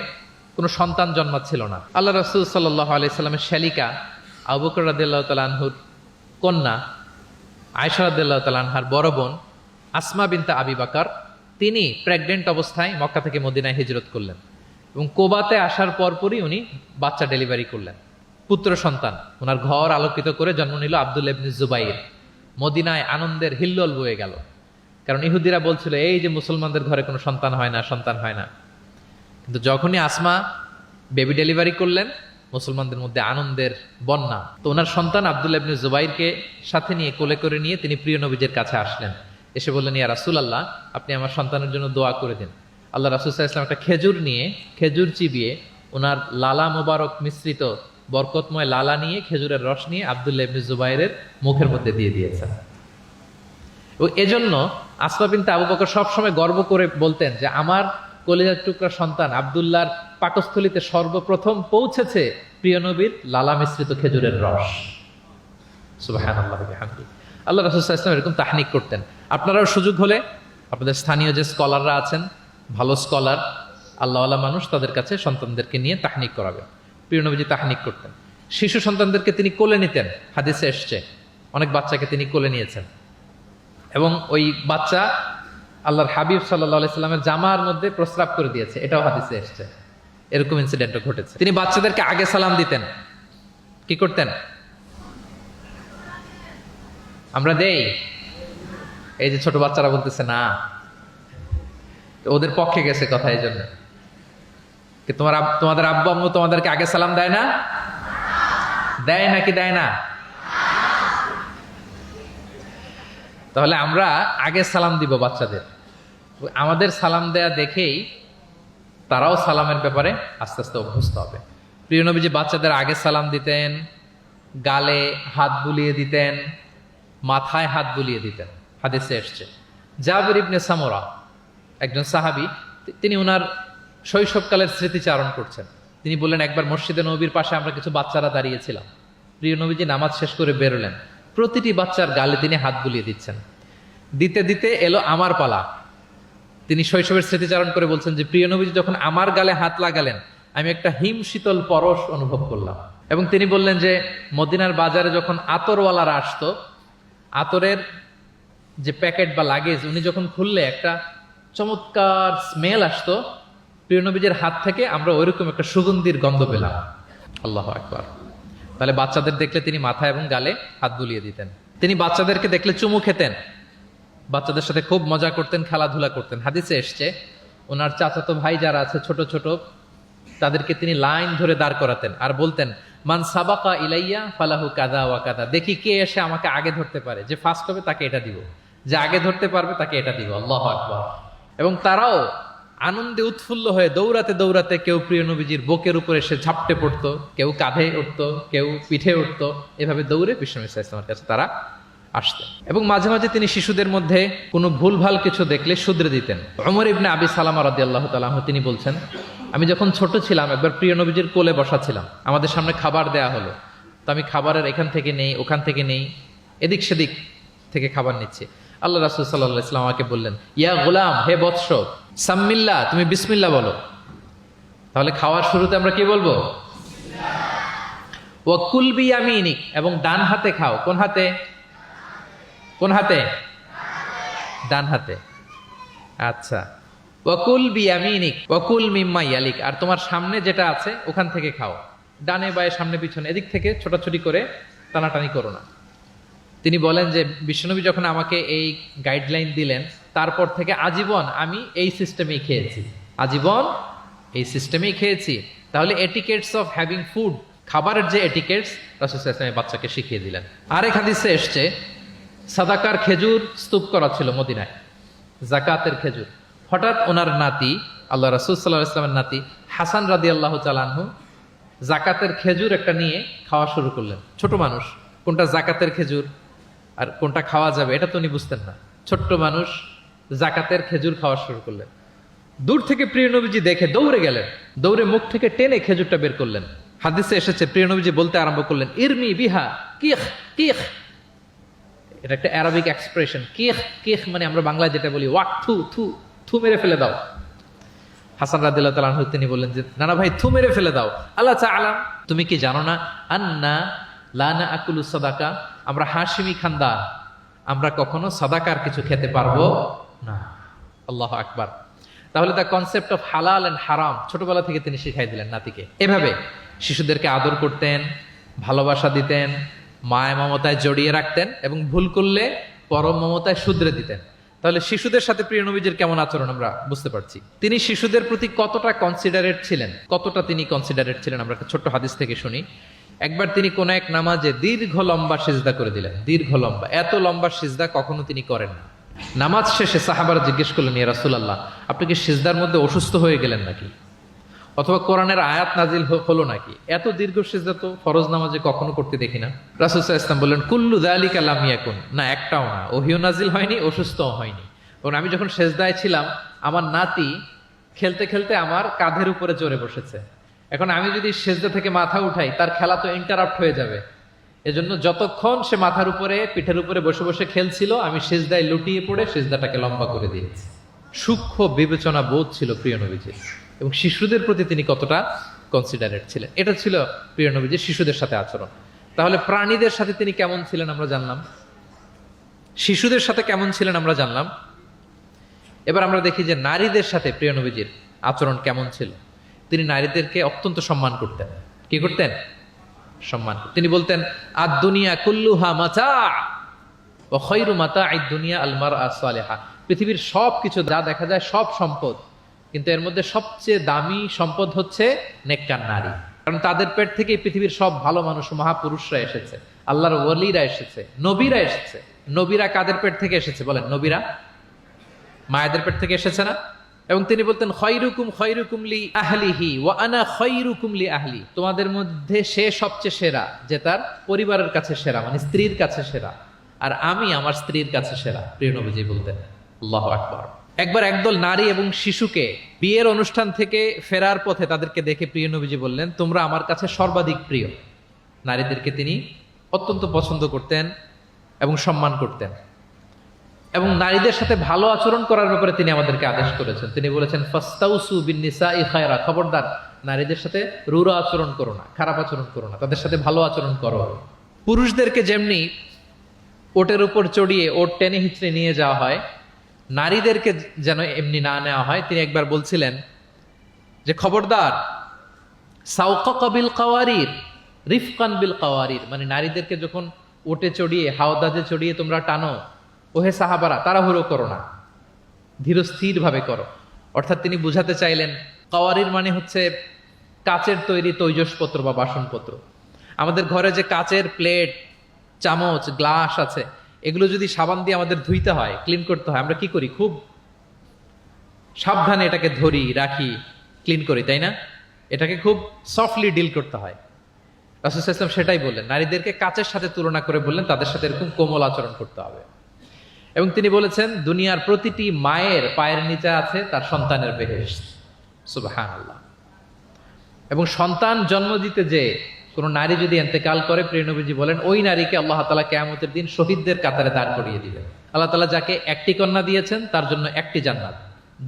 কোনো সন্তান জন্মাচ্ছিল না। আল্লাহ রাসূল সাল্লাল্লাহু আলাইহি সাল্লামের শ্যালিকা আবু বকর রাদিয়াল্লাহু তাআলা আনহুর কন্যা আয়েশা রাদিয়াল্লাহু তাআলা আনহার বড় বোন আসমা বিনতে আবি বকর, তিনি প্রেগনেন্ট অবস্থায় মক্কা থেকে মদিনায় হিজরত করলেন এবং কোবাতে আসার পরপরই উনি বাচ্চা ডেলিভারি করলেন, পুত্র সন্তান। ওনার ঘর আলোকিত করে জন্ম নিল আব্দুল্লাহ ইবনে জুবাইর। মদিনায় আনন্দের হিল্লোল বয়ে গেল, কারণ ইহুদিরা বলছিল এই যে মুসলমানদের ঘরে কোনো সন্তান হয় না, সন্তান হয় না। কিন্তু যখনই আসমা বেবি ডেলিভারি করলেন, মুসলমানদের মধ্যে আনন্দের বন্যা। তো ওনার সন্তান আব্দুল্লাহ ইবনে জুবাইরকে সাথে নিয়ে কোলে করে নিয়ে তিনি প্রিয় নবীজের কাছে আসলেন। এসে বললেন, ইয়া রাসূলুল্লাহ, আপনি আমার সন্তানের জন্য দোয়া করে দিন। আল্লাহ রাসূল সাল্লাল্লাহু আলাইহি ওয়াসাল্লাম একটা খেজুর নিয়ে, খেজুর চিবিয়ে ওনার লালা মোবারক মিশ্রিত বরকতময় লালা নিয়ে, খেজুরের রস নিয়ে আব্দুল্লাহ ইবনে জুবাইরের মুখের মধ্যে দিয়ে দিয়েছেন। ও এজন্য আসমা বিনতে আবু বকর সবসময় গর্ব করে বলতেন যে আমার কলিজার টুকরা সন্তান আব্দুল্লাহর পাকস্থলীতে সর্বপ্রথম পৌঁছেছে প্রিয় নবীর লালা মিশ্রিত খেজুরের রস। সুবহানাল্লাহ ওয়া বিহামদিহি। আল্লাহ রাসূল সাল্লাল্লাহু আলাইহি ওয়াসাল্লাম এরকম তাহনিক করতেন। আপনারাও সুযোগ হলে আপনাদের স্থানীয় যে স্কলাররা আছেন, ভালো স্কলার, আল্লাহওয়ালা মানুষ, তাদের কাছে সন্তানদেরকে নিয়ে তাহনিক করাবেন। প্রিয় নবীজি তাহনিক করতেন। শিশু সন্তানদেরকে তিনি কোলে নিতেন, হাদিসে এসছে অনেক বাচ্চাকে তিনি কোলে নিয়েছেন এবং ওই বাচ্চা আল্লাহর হাবিব সাল্লাল্লাহু আলাইহি সাল্লামের জামার মধ্যে প্রস্রাব করে দিয়েছে, এটাও হাদিসে এসেছে। এরকম ইনসিডেন্টও ঘটেছে। তিনি বাচ্চাদেরকে আগে সালাম দিতেন। কি করতেন? আমরা দেই, এই যে ছোট বাচ্চারা বলতেছে না, ওদের পক্ষে গেছে কথা, এই জন্য কি তোমাদের আব্বু আম্মু তোমাদেরকে আগে সালাম দেয় না? দেয় নাকি দেয় না? তাহলে আমরা আগে সালাম দিব বাচ্চাদের। আমাদের সালাম দেয়া দেখেই তারাও সালামের ব্যাপারে আস্তে আস্তে অভ্যস্ত হবে। প্রিয় নবীজি বাচ্চাদের আগে সালাম দিতেন, গালে হাত বুলিয়ে দিতেন, মাথায় হাত বুলিয়ে দিতেন। হাদিসে এসছে। জাবির ইবনে সামুরা একজন সাহাবী, তিনি ওনার শৈশবকালের স্মৃতিচারণ করছেন। তিনি বললেন, একবার মসজিদে নবীর পাশে আমরা কিছু বাচ্চারা দাঁড়িয়েছিলাম। প্রিয় নবীজি নামাজ শেষ করে বেরোলেন, প্রতিটি বাচ্চার গালে তিনি হাত বুলিয়ে দিচ্ছেন। দিতে দিতে এলো আমার পালা। তিনি শৈশবের স্মৃতিচারণ করে বলছেন যে প্রিয় নবীজি যখন আমার গালে হাত লাগালেন, আমি একটা হিম শীতল পরশ অনুভব করলাম। এবং তিনি বললেন যে মদিনার বাজারে যখন আতরওয়ালারা আসতো, আতরের যে প্যাকেট বা লাগেজ উনি যখন খুললে একটা চমৎকার স্মেল আসতো, প্রিয় নবীজির হাত থেকে আমরা ওইরকম একটা সুগন্ধির গন্ধ পেলাম। আল্লাহু আকবার। তাহলে বাচ্চাদের দেখলে তিনি মাথায় এবং গালে হাত বুলিয়ে দিতেন। তিনি বাচ্চাদেরকে দেখলে চুমু খেতেন, বাচ্চাদের সাথে খুব মজা করতেন, খেলাধুলা করতেন। হাদিসে এসছে ওনার চাচাতো ভাই যারা আছে ছোট ছোট, তাদেরকে তিনি লাইন ধরে দাঁড় করাতেন আর বলতেন, মান সাবাকা ইলাইয়া ফালাহু কাদা ওয়া কাদা। দেখি কে এসে আমাকে আগে ধরতে পারে, যে ফার্স্ট হবে তাকে এটা দিব, যে আগে ধরতে পারবে তাকে এটা দিব। আল্লাহু আকবার। এবং তারাও আনন্দে উৎফুল্ল হয়ে দৌড়াতে দৌড়াতে কেউ প্রিয় নবীজির বুকের উপরে এসে ঝাপটে পড়তো, কেউ কাঁধে উঠতো, কেউ পিঠে উঠতো, এভাবে দৌড়ে বিষ্ণু ইসলামের কাছে তারা আসতেন। এবং মাঝে মাঝে তিনি শিশুদের মধ্যে কোনো ভুলভাল কিছু দেখলে শুধরে দিতেন। ওমর ইবনে আবি সালামা রাদিয়াল্লাহু তাআলা আনহু তিনি বলছেন, আমি যখন ছোট ছিলাম একবার প্রিয় নবীজির কোলে বসা ছিলাম, আমাদের সামনে খাবার দেয়া হলো, তো আমি খাবারের এখান থেকে নেই ওখান থেকে নেই, এদিক সেদিক থেকে খাবার নিচ্ছি। আল্লাহ রাসূল সাল্লাল্লাহু আলাইহি ওয়াসাল্লাম আমাকে বললেন, ইয়া গোলাম, হে বৎস, সাম্মিল্লাহ, তুমি বিসমিল্লাহ বলো। তাহলে খাওয়ার শুরুতে আমরা কি বলবো? ওয়া কুল বিয়ামিনিক, এবং ডান হাতে খাও। কোন হাতে? কোন হাতে? ডান হাতে। আচ্ছা। ওয়াকুল বিয়ামিনিক ওয়াকুল মিম্মা ইয়ালিক, আর তোমার সামনে যেটা আছে ওখান থেকে খাও। ডানে বায়ে সামনে পিছনে এদিক থেকে ছোটাছুটি করে টানাটানি করো না। তিনি বলেন যে বিশ্বনবী যখন আমাকে এই গাইডলাইন দিলেন, তারপর থেকে আজীবন আমি এই সিস্টেমেই খেয়েছি, আজীবন এই সিস্টেমেই খেয়েছি। তাহলে এটিকেটস অফ হ্যাভিং ফুড, খাবারের যে এটিকেটস রাসূল সাল্লাল্লাহু আলাইহি ওয়াসাল্লাম বাচ্চাকে শিখিয়ে দিলেন। আরেক হাদিসে এসছে সাদাকার খেজুর স্তূপ করা ছিল মদিনায়, জাকাতের খেজুর। হঠাৎ ওনার নাতি, আল্লাহ রাসূল সাল্লাল্লাহু আলাইহি ওয়াসাল্লামের নাতি হাসান রাদিয়াল্লাহু তাআলা আনহু জাকাতের খেজুর একটা নিয়ে খাওয়া শুরু করলেন। ছোট মানুষ, কোনটা জাকাতের খেজুর আর কোনটা খাওয়া যাবে এটা তো উনি বুঝতেন না। ছোট্ট মানুষ জাকাতের খেজুর খাওয়া শুরু করলেন। দূর থেকে প্রিয় নবীজি দেখে দৌড়ে গেলেন, দৌড়ে মুখ থেকে টেনে খেজুরটা বের করলেন। হাদিসে এসেছে প্রিয় নবীজি বলতে আরম্ভ করলেন, ইরমি বিহা কিখ কিখ। এটা একটা আরবিক এক্সপ্রেশন। কিখ কিখ মানে আমরা বাংলায় যেটা বলি ওয়াক, থু থু, থু মেরে ফেলে দাও। হাসান রাদিয়াল্লাহু তাআলা আনহু তিনি বললেন যে না না ভাই, থু মেরে ফেলে দাও। আল্লাহ তাআলা, তুমি কি জানো না আন্না লা নাআকুলু সাদাকা, আমরা হাশিমি খানদান, আমরা কখনো সাদাকার কিছু খেতে পারবো না। আল্লাহু আকবার। তাহলে দ্য কনসেপ্ট অফ হালাল এন্ড হারাম ছোটবেলা থেকে তিনি শিখাই দিলেন নাতিকে। এভাবে শিশুদেরকে আদর করতেন, ভালোবাসা দিতেন, মায়া মমতায় জড়িয়ে রাখতেন এবং ভুল করলে পরম মমতায় শুধরে দিতেন। তাহলে শিশুদের সাথে প্রিয় নবীজির কেমন আচরণ আমরা বুঝতে পারছি। তিনি শিশুদের প্রতি কতটা কনসিডারেট ছিলেন, কতটা তিনি কনসিডারেট ছিলেন আমরা একটা ছোট্ট হাদিস থেকে শুনি। একবার তিনি কোন এক নামাজে দীর্ঘ লম্বা সিজদা করে দিলেন, দীর্ঘ লম্বা, এত লম্বা সিজদা কখনো তিনি করেন না। নামাজ শেষে সাহাবারা জিজ্ঞেস করলেন, ইয়া রাসূলুল্লাহ, আপনি কি সিজদার মধ্যে অসুস্থ হয়ে গেলেন নাকি, অথবা কোরআনের আয়াত নাজিল হলো নাকি? এত দীর্ঘ সিজদা তো ফরজ নামাজে কখনো করতে দেখি না। রাসূল সাল্লাল্লাহু আলাইহি ওয়াসাল্লাম বললেন, কুল্লু যালিকা লাম ইয়াকুন, না একটাও না, ওহিও নাজিল হয়নি, অসুস্থও হয়নি। এবং আমি যখন সেজদায় ছিলাম, আমার নাতি খেলতে খেলতে আমার কাঁধের উপরে চড়ে বসেছে। এখন আমি যদি সেজদা থেকে মাথা উঠাই, তার খেলা তো ইন্টারাপ্ট হয়ে যাবে। এজন্য যতক্ষণ সে মাথার উপরে পিঠের উপরে বসে বসে খেলছিল, আমি সেজদায় লুটিয়ে পড়ে সেজদাটাকে লম্বা করে দিয়েছি। সূক্ষ্ম বিবেচনা বোধ ছিল প্রিয় নবীজির, এবং শিশুদের প্রতি তিনি কতটা কনসিডারেট ছিলেন, এটা ছিল প্রিয় নবীজির শিশুদের সাথে আচরণ। তাহলে প্রাণীদের সাথে তিনি কেমন ছিলেন আমরা জানলাম, শিশুদের সাথে কেমন ছিলেন আমরা জানলাম। এবার আমরা দেখি যে নারীদের সাথে প্রিয় নবীজির আচরণ কেমন ছিল। তিনি নারীদেরকে অত্যন্ত সম্মান করতেন। কি করতেন? সম্মান। তিনি বলতেন, আদ দুনিয়া কুল্লুহা মাতা ওয়া খায়রু মাতা'আদ দুনিয়া আল মারআ সালিহা। পৃথিবীর সব কিছু যা দেখা যায় সব সম্পদ, কিন্তু এর মধ্যে সবচেয়ে দামি সম্পদ হচ্ছে নেককার নারী। কারণ তাদের পেট থেকে পৃথিবীর সব ভালো মানুষ, মহাপুরুষরা এসেছে, আল্লাহর ওয়ালিরা এসেছে, নবীরা এসেছে। নবীরা কাদের পেট থেকে এসেছে বলেন? নবীরা মায়েদের পেট থেকে এসেছে না? এবং তিনি বলতেন, খায়রুকুম খায়রুকুম লি আহলিহি ওয়া আনা খায়রুকুম লি আহলি। তোমাদের মধ্যে সে সবচেয়ে সেরা যে তার পরিবারের কাছে সেরা, মানে স্ত্রীর কাছে সেরা, আর আমি আমার স্ত্রীর কাছে সেরা। প্রিয় নবীজি বলতেন। আল্লাহু আকবার। একবার একদল নারী এবং শিশুকে বিয়ের অনুষ্ঠান থেকে ফেরার পথে তাদেরকে দেখে প্রিয় নবীজি বললেন, তোমরা আমার কাছে সর্বাধিক প্রিয়। নারীদেরকে তিনি অত্যন্ত পছন্দ করতেন এবং সম্মান করতেন, এবং নারীদের সাথে ভালো আচরণ করার ব্যাপারে তিনি আমাদেরকে আদেশ করেছেন। তিনি বলেছেন, ফাস্তাউসু বিন্নিসাই খায়রা, খবরদার নারীদের সাথে রূঢ় আচরণ করো না, খারাপ আচরণ করো না, তাদের সাথে ভালো আচরণ করো। পুরুষদেরকে যেমনি ওটের উপর চড়িয়ে ওট টেনে হিচড়ে নিয়ে যাওয়া হয়, নারীদেরকে যেন এমনি না নেওয়া হয়। তিনি একবার বলছিলেন যে, খবরদার সাওকাকা বিল কাওয়ারির রিফকান বিল কাওয়ারির, মানে নারীদেরকে যখন ওটে চড়িয়ে হাওদাজে চড়িয়ে তোমরা টানো, ওহে সাহাবারা তাড়াহুড়ো করো না, ধীরস্থির ভাবে করো। অর্থাৎ তিনি বুঝাতে চাইলেন, কাওয়ারির মানে হচ্ছে কাচের তৈরি তৈজসপত্র বা বাসনপত্র। আমাদের ঘরে যে কাচের প্লেট, চামচ, গ্লাস আছে, এগুলো যদি সাবান দিয়ে আমাদের ধুইতে হয়, ক্লিন করতে হয়, আমরা কি করি? খুব সাবধানে এটাকে ধরি, রাখি, ক্লিন করি, তাই না? এটাকে খুব সফটলি ডিল করতে হয়। রাসূল সাল্লাল্লাহু আলাইহি ওয়াসাল্লাম সেটাই বললেন, নারীদেরকে কাচের সাথে তুলনা করে বললেন তাদের সাথে এরকম কোমল আচরণ করতে হবে। এবং তিনি বলেছেন, দুনিয়ার প্রতিটি মায়ের পায়ের নিচে আছে তার সন্তানের বেহেশত। সুবহানাল্লাহ। এবং সন্তান জন্ম দিতে যে কোন নারী যদি ইন্তেকাল করে, প্রিয় নবীজি বলেন, ওই নারীকে আল্লাহ তাআলা কিয়ামতের দিন শহীদদের কাতারে দাঁড় করিয়ে দিবেন। আল্লাহ তাআলা যাকে একটি কন্যা দিয়েছেন তার জন্য একটি জান্নাত,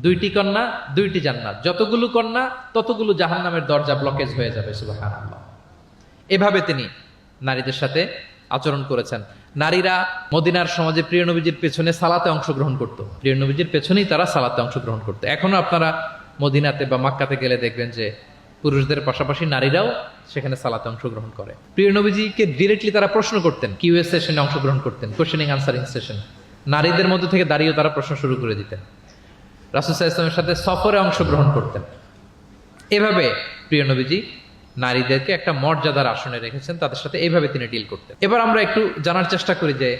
দুইটি কন্যা দুইটি জান্নাত, যতগুলো কন্যা ততগুলো জাহান্নামের দরজা ব্লকেজ হয়ে যাবে। সুবহানাল্লাহ। এভাবে তিনি নারীদের সাথে আচরণ করেছেন। নারীরা মদিনার সমাজে প্রিয় নবীজির পেছনে সালাতে অংশগ্রহণ করত। প্রিয় নবীজির পেছনেই তারা সালাতে অংশগ্রহণ করত। এখনো আপনারা মদিনাতে বা মক্কাতে গেলে দেখবেন যে পুরুষদের পাশাপাশি নারীরাও সেখানে সালাতে অংশগ্রহণ করে। প্রিয় নবীজিকে ডিরেক্টলি তারা প্রশ্ন করতেন, কিউএস সেশনে অংশগ্রহণ করতেন, কোশ্চেনিং আনসারিং সেশন। নারীদের মধ্যে থেকে দাঁড়িয়েও তারা প্রশ্ন শুরু করে দিতেন। রাসূল সাল্লাল্লাহু আলাইহি ওয়াসাল্লামের সাথে সফরে অংশগ্রহণ করতেন। এভাবে প্রিয় নবীজি নারীদেরকে একটা মর্যাদার আসনে রেখেছেন, তাদের সাথে এইভাবে তিনি ডিল করতেন। এবার আমরা একটু জানার চেষ্টা করি যে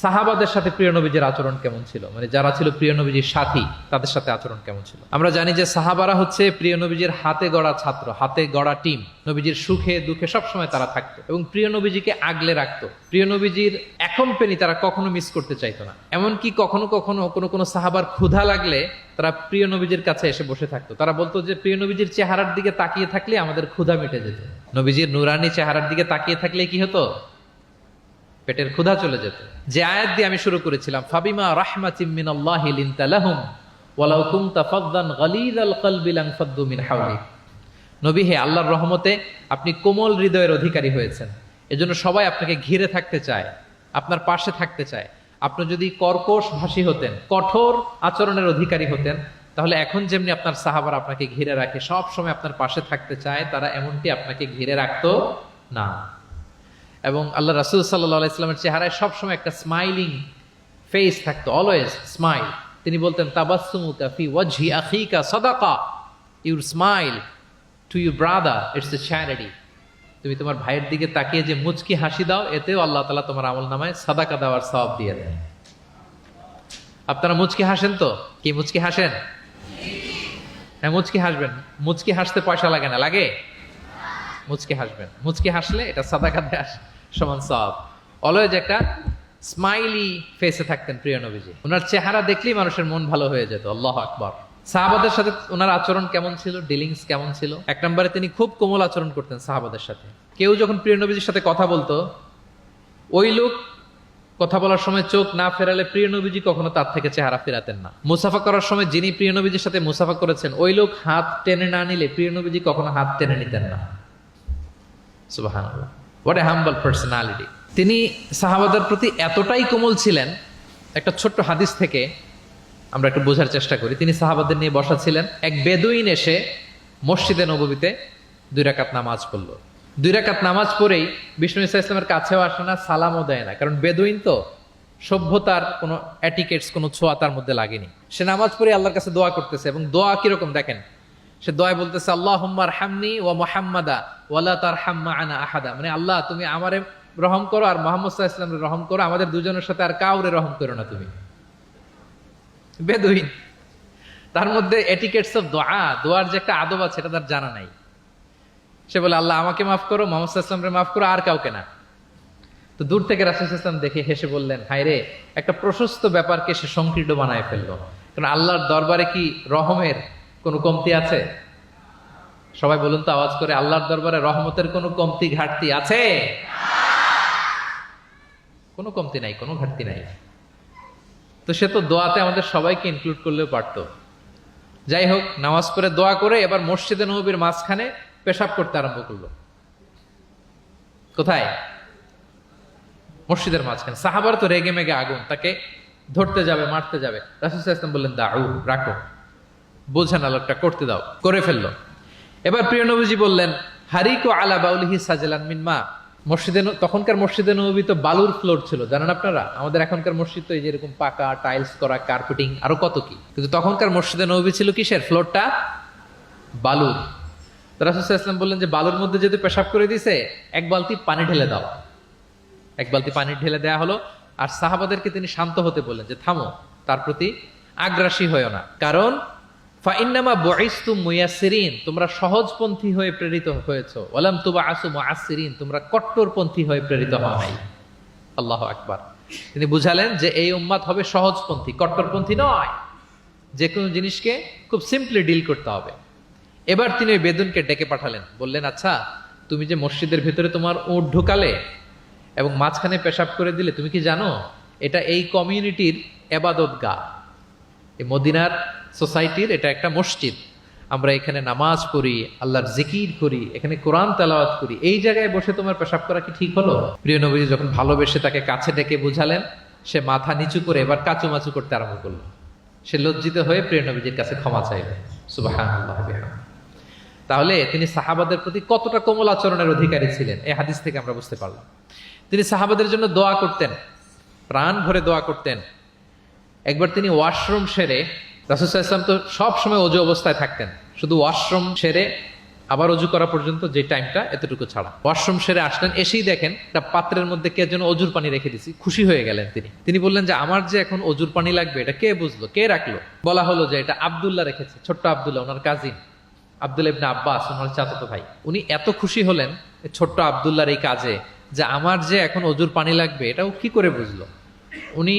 সাহাবাদের সাথে প্রিয় নবীজির আচরণ কেমন ছিল, মানে যারা ছিল প্রিয় নবীজির সাথী তাদের সাথে আচরণ কেমন ছিল। আমরা জানি যে সাহাবারা হচ্ছে প্রিয় নবীজির হাতে গড়া ছাত্র, হাতে গড়া টিম। নবীজির সুখে দুঃখে সবসময় তারা থাকতো এবং প্রিয় নবীজিকে আগলে রাখতো। প্রিয় নবীজির অ্যাকম্পেনি তারা কখনো মিস করতে চাইতো না। এমনকি কখনো কখনো কোনো সাহাবার ক্ষুধা লাগলে তারা প্রিয় নবীজির কাছে এসে বসে থাকতো। তারা বলতো যে প্রিয় নবীজির চেহারার দিকে তাকিয়ে থাকলে আমাদের ক্ষুধা মিটে যেত। নবীজির নুরানি চেহারার দিকে তাকিয়ে থাকলে কি হতো? পেটের ক্ষুধা চলে যেত। যে আয়াত দিয়ে আমি শুরু করেছিলাম, ফাবিমা রাহমাতিম মিনাল্লাহি লিনতা লাহুম ওয়ালাউ কুনতা ফাদদান গালিযাল কলবি লানফাদ্দু মিন হাওলিক। নবী হে, আল্লাহর রহমতে আপনি কোমল হৃদয়ের অধিকারী হয়েছেন, এজন্য সবাই আপনাকে ঘিরে থাকতে চায়, আপনার পাশে থাকতে চায়। আপনি যদি কর্কশ ভাষী হতেন, কঠোর আচরণের অধিকারী হতেন, তাহলে এখন যেমনি আপনার সাহাবারা আপনাকে ঘিরে রাখে, সব সময় আপনার পাশে থাকতে চায়, তারা এমনটি আপনাকে ঘিরে রাখতো না। এবং আল্লাহ রাসূল সাল্লাল্লাহু আলাইহি ওয়াসাল্লামের চেহারায় সবসময় একটা স্মাইলিং ফেস থাকতো, অলওয়েজ স্মাইল। তিনি বলতেন, তাবাসসুমুকা ফি ওয়াজহি আখিকা সাদাকা, your smile to your brother it's a charity. তুমি তোমার ভাইয়ের দিকে তাকিয়ে যে মুচকি হাসি দাও, এতেও আল্লাহ তাআলা তোমার আমলনামায় সাদাকা দেওয়ার সওয়াব দিয়ে দেন। আপনারা মুচকি হাসেন তো? কি মুচকি হাসেন? হ্যাঁ, মুচকি হাসবেন। মুচকি হাসতে পয়সা লাগে না, লাগে? মুচকি হাসবেন। মুচকি হাসলে এটা সাদাকা দেওয়ার সমান সওয়াব। অলওয়েজ একটা স্মাইলি ফেসে থাকতেন প্রিয় নবীজি। ওনার চেহারা দেখলেই মানুষের মন ভালো হয়ে যেত। আল্লাহু আকবার। সাহাবাদের সাথে ওনার আচরণ কেমন ছিল, ডিলিংস কেমন ছিল? এক নম্বরে তিনি খুব কোমল আচরণ করতেন সাহাবাদের সাথে। কেউ যখন প্রিয় নবীজির সাথে কথা বলতো, ওই লোক কথা বলার সময় চোখ না ফেরালে প্রিয় নবীজি কখনো তার থেকে চেহারা ফেরাতেন না। মুসাফা করার সময় যিনি প্রিয় নবীজির সাথে মুসাফা করেছেন, ওই লোক হাত টেনে না নিলে প্রিয় নবীজি কখনো হাত টেনে নিতেন না। সুবহানাল্লাহ, হোয়াট এ হাম্বল পার্সোনালিটি। তিনি সাহাবাদের প্রতি এতটাই কোমল ছিলেন, একটা ছোট্ট হাদিস থেকে আমরা একটু বোঝার চেষ্টা করি। তিনি সাহাবাদের নিয়ে বসা ছিলেন, এক বেদুইন এসে মসজিদে নববীতে 2 রাকাত নামাজ পড়লো। 2 রাকাত নামাজ পড়েই বিষ্ণু ইসা ইসলামের কাছেও আসে না, সালামও দেয় না, কারণ বেদুইন তো সভ্যতার কোনো অ্যাটিকেটস, কোনো ছোঁয়া তার মধ্যে লাগেনি। সে নামাজ পড়ে আল্লাহর কাছে দোয়া করতেছে, এবং দোয়া কিরকম দেখেন, সে দোয়া বলতেছে আল্লাহুম্মা আরহামনি ওয়া মুহাম্মাদা ওয়ালা তারহাম মা'আনা আহাদা, মানে আল্লাহ তুমি আমারে রহম করো আর মুহাম্মদ সাল্লাল্লাহু আলাইহি ওয়াসাল্লামকে রহম করো, আমাদের দুজনের সাথে আর কাউরে রহম করো না তুমি। বেদুইন, তার মধ্যে এটিকেটস অফ দোয়া, দোয়ার যে একটা আদব আছে এটা তার জানা নাই। সে বলে আল্লাহ আমাকে মাফ করো, মুহাম্মদ সাল্লাল্লাহু আলাইহি ওয়াসাল্লামকে মাফ করো, আর কাউকে না। তো দূর থেকে রাসূল সাল্লাল্লাহু আলাইহি ওয়াসাল্লাম দেখে হেসে বললেন, হায়রে, একটা প্রশস্ত ব্যাপারকে সে সংকীর্ণ বানায় ফেললো। কারণ আল্লাহর দরবারে কি রহমের কোনো কমতি আছে? সবাই বলুন তো আওয়াজ করে, আল্লাহর দরবারে রহমতের কোনো কমতি ঘাটতি আছে? কোনো কমতি নাই, কোনো ঘাটতি নাই। তো সে তো দোয়াতে আমাদের সবাইকে ইনক্লুড করলেও পারতো। যাই হোক, নামাজ পড়ে দোয়া করে এবার মসজিদে নববীর মাঝখানে পেশাব করতে আরম্ভ করলো। কোথায়? মসজিদের মাঝখানে। সাহাবার তো রেগে মেগে আগুন, তাকে ধরতে যাবে, মারতে যাবে। রাসূল সাল্লাল্লাহু আলাইহি ওয়াসাল্লাম বললেন দাউ, রাখো, বোঝান আলোকটা করতে দাও, করে ফেললো। এবার প্রিয় নবীজি বললেন হারিকু আলা বাউলিহি সাজলান মিন মা। তখনকার মসজিদে নববী তো বালুর ফ্লোর ছিল, জানেন আপনারা? আমাদের এখনকার মসজিদ তো এই যেরকম পাকা টাইলস করা, কার্পেটিং, আরো কত কি, কিন্তু তখনকার মসজিদে নববী ছিল কিসের? ফ্লোরটা বালুর। রাসূল সাল্লাল্লাহু আলাইহি ওয়াসাল্লাম বললেন যে বালুর মধ্যে যেহেতু পেশাব করে দিয়েছে, 1 বালতি পানি ঢেলে দাও। 1 বালতি পানি ঢেলে দেয়া হলো। আর সাহাবাদেরকে তিনি শান্ত হতে বললেন যে থামো, তার প্রতি আগ্রাসী হয়েও না, কারণ ফাইন্নামা বুইসতুম মুয়াসসিরিন, তোমরা সহজপন্থী হয়ে প্রেরিত হয়েছো, ওয়ালাম তুবআসু মুআসসিরিন, তোমরা কট্টরপন্থী হয়ে প্রেরিত হও নাই। আল্লাহু আকবার। তিনি বুঝালেন যে এই উম্মাত হবে সহজপন্থী, কট্টরপন্থী নয়। যে কোনো জিনিসকে খুব সিম্পলি ডিল করতে হবে। এবার তিনি ওই বেদুনকে ডেকে পাঠালেন, বললেন আচ্ছা, তুমি যে মসজিদের ভিতরে তোমার উট ঢুকালে এবং মাঝখানে পেশাব করে দিলে, তুমি কি জানো এটা এই কমিউনিটির ইবাদতগাহ, এই মদিনার সোসাইটির এটা একটা মসজিদ। আমরা এখানে নামাজ পড়ি, আল্লাহর জিকির করি, এখানে কোরআন তেলাওয়াত করি, এই জায়গায় বসে তোমার পেশাব করা কি ঠিক হলো? প্রিয় নবীজি যখন ভালোবেসে তাকে কাছে ডেকে বুঝালেন, সে মাথা নিচু করে এবার কাচুমাচু করতে আরম্ভ করলো। সে লজ্জিত হয়ে প্রিয় নবীজির কাছে ক্ষমা চাইবে। সুবহানাল্লাহ। তাহলে তিনি সাহাবাদের প্রতি কতটা কোমল আচরণের অধিকারী ছিলেন, এই হাদিস থেকে আমরা বুঝতে পারলাম। তিনি সাহাবাদের জন্য দোয়া করতেন, প্রাণ ভরে দোয়া করতেন। একবার তিনি ওয়াশরুম সেরে, রাসূল সাল্লাল্লাহু আলাইহি ওয়াসাল্লাম তো সব সময় অজু অবস্থায় থাকতেন, শুধু ওয়াশরুম সেরে আবার অজু করা পর্যন্ত যে টাইমটা, এতটুকু ছাড়া। ওয়াশরুম সেরে আসলেন, এসেই দেখেন একটা পাত্রের মধ্যে কে যেন অজুর পানি রেখে দিয়েছি। খুশি হয়ে গেলেন তিনি বললেন যে আমার যে এখন অজুর পানি লাগবে, এটা কে বুঝলো, কে রাখলো? বলা হলো যে এটা আব্দুল্লাহ রেখেছে, ছোট্ট আব্দুল্লাহ, ওনার কাজিন আব্দুল্লাহ ইবনে আব্বাস, ওনার চাচাতো ভাই। উনি এত খুশি হলেন ছোট্ট আব্দুল্লাহর এই কাজে, যে আমার যে এখন অজুর পানি লাগবে এটাও কি করে বুঝলো। উনি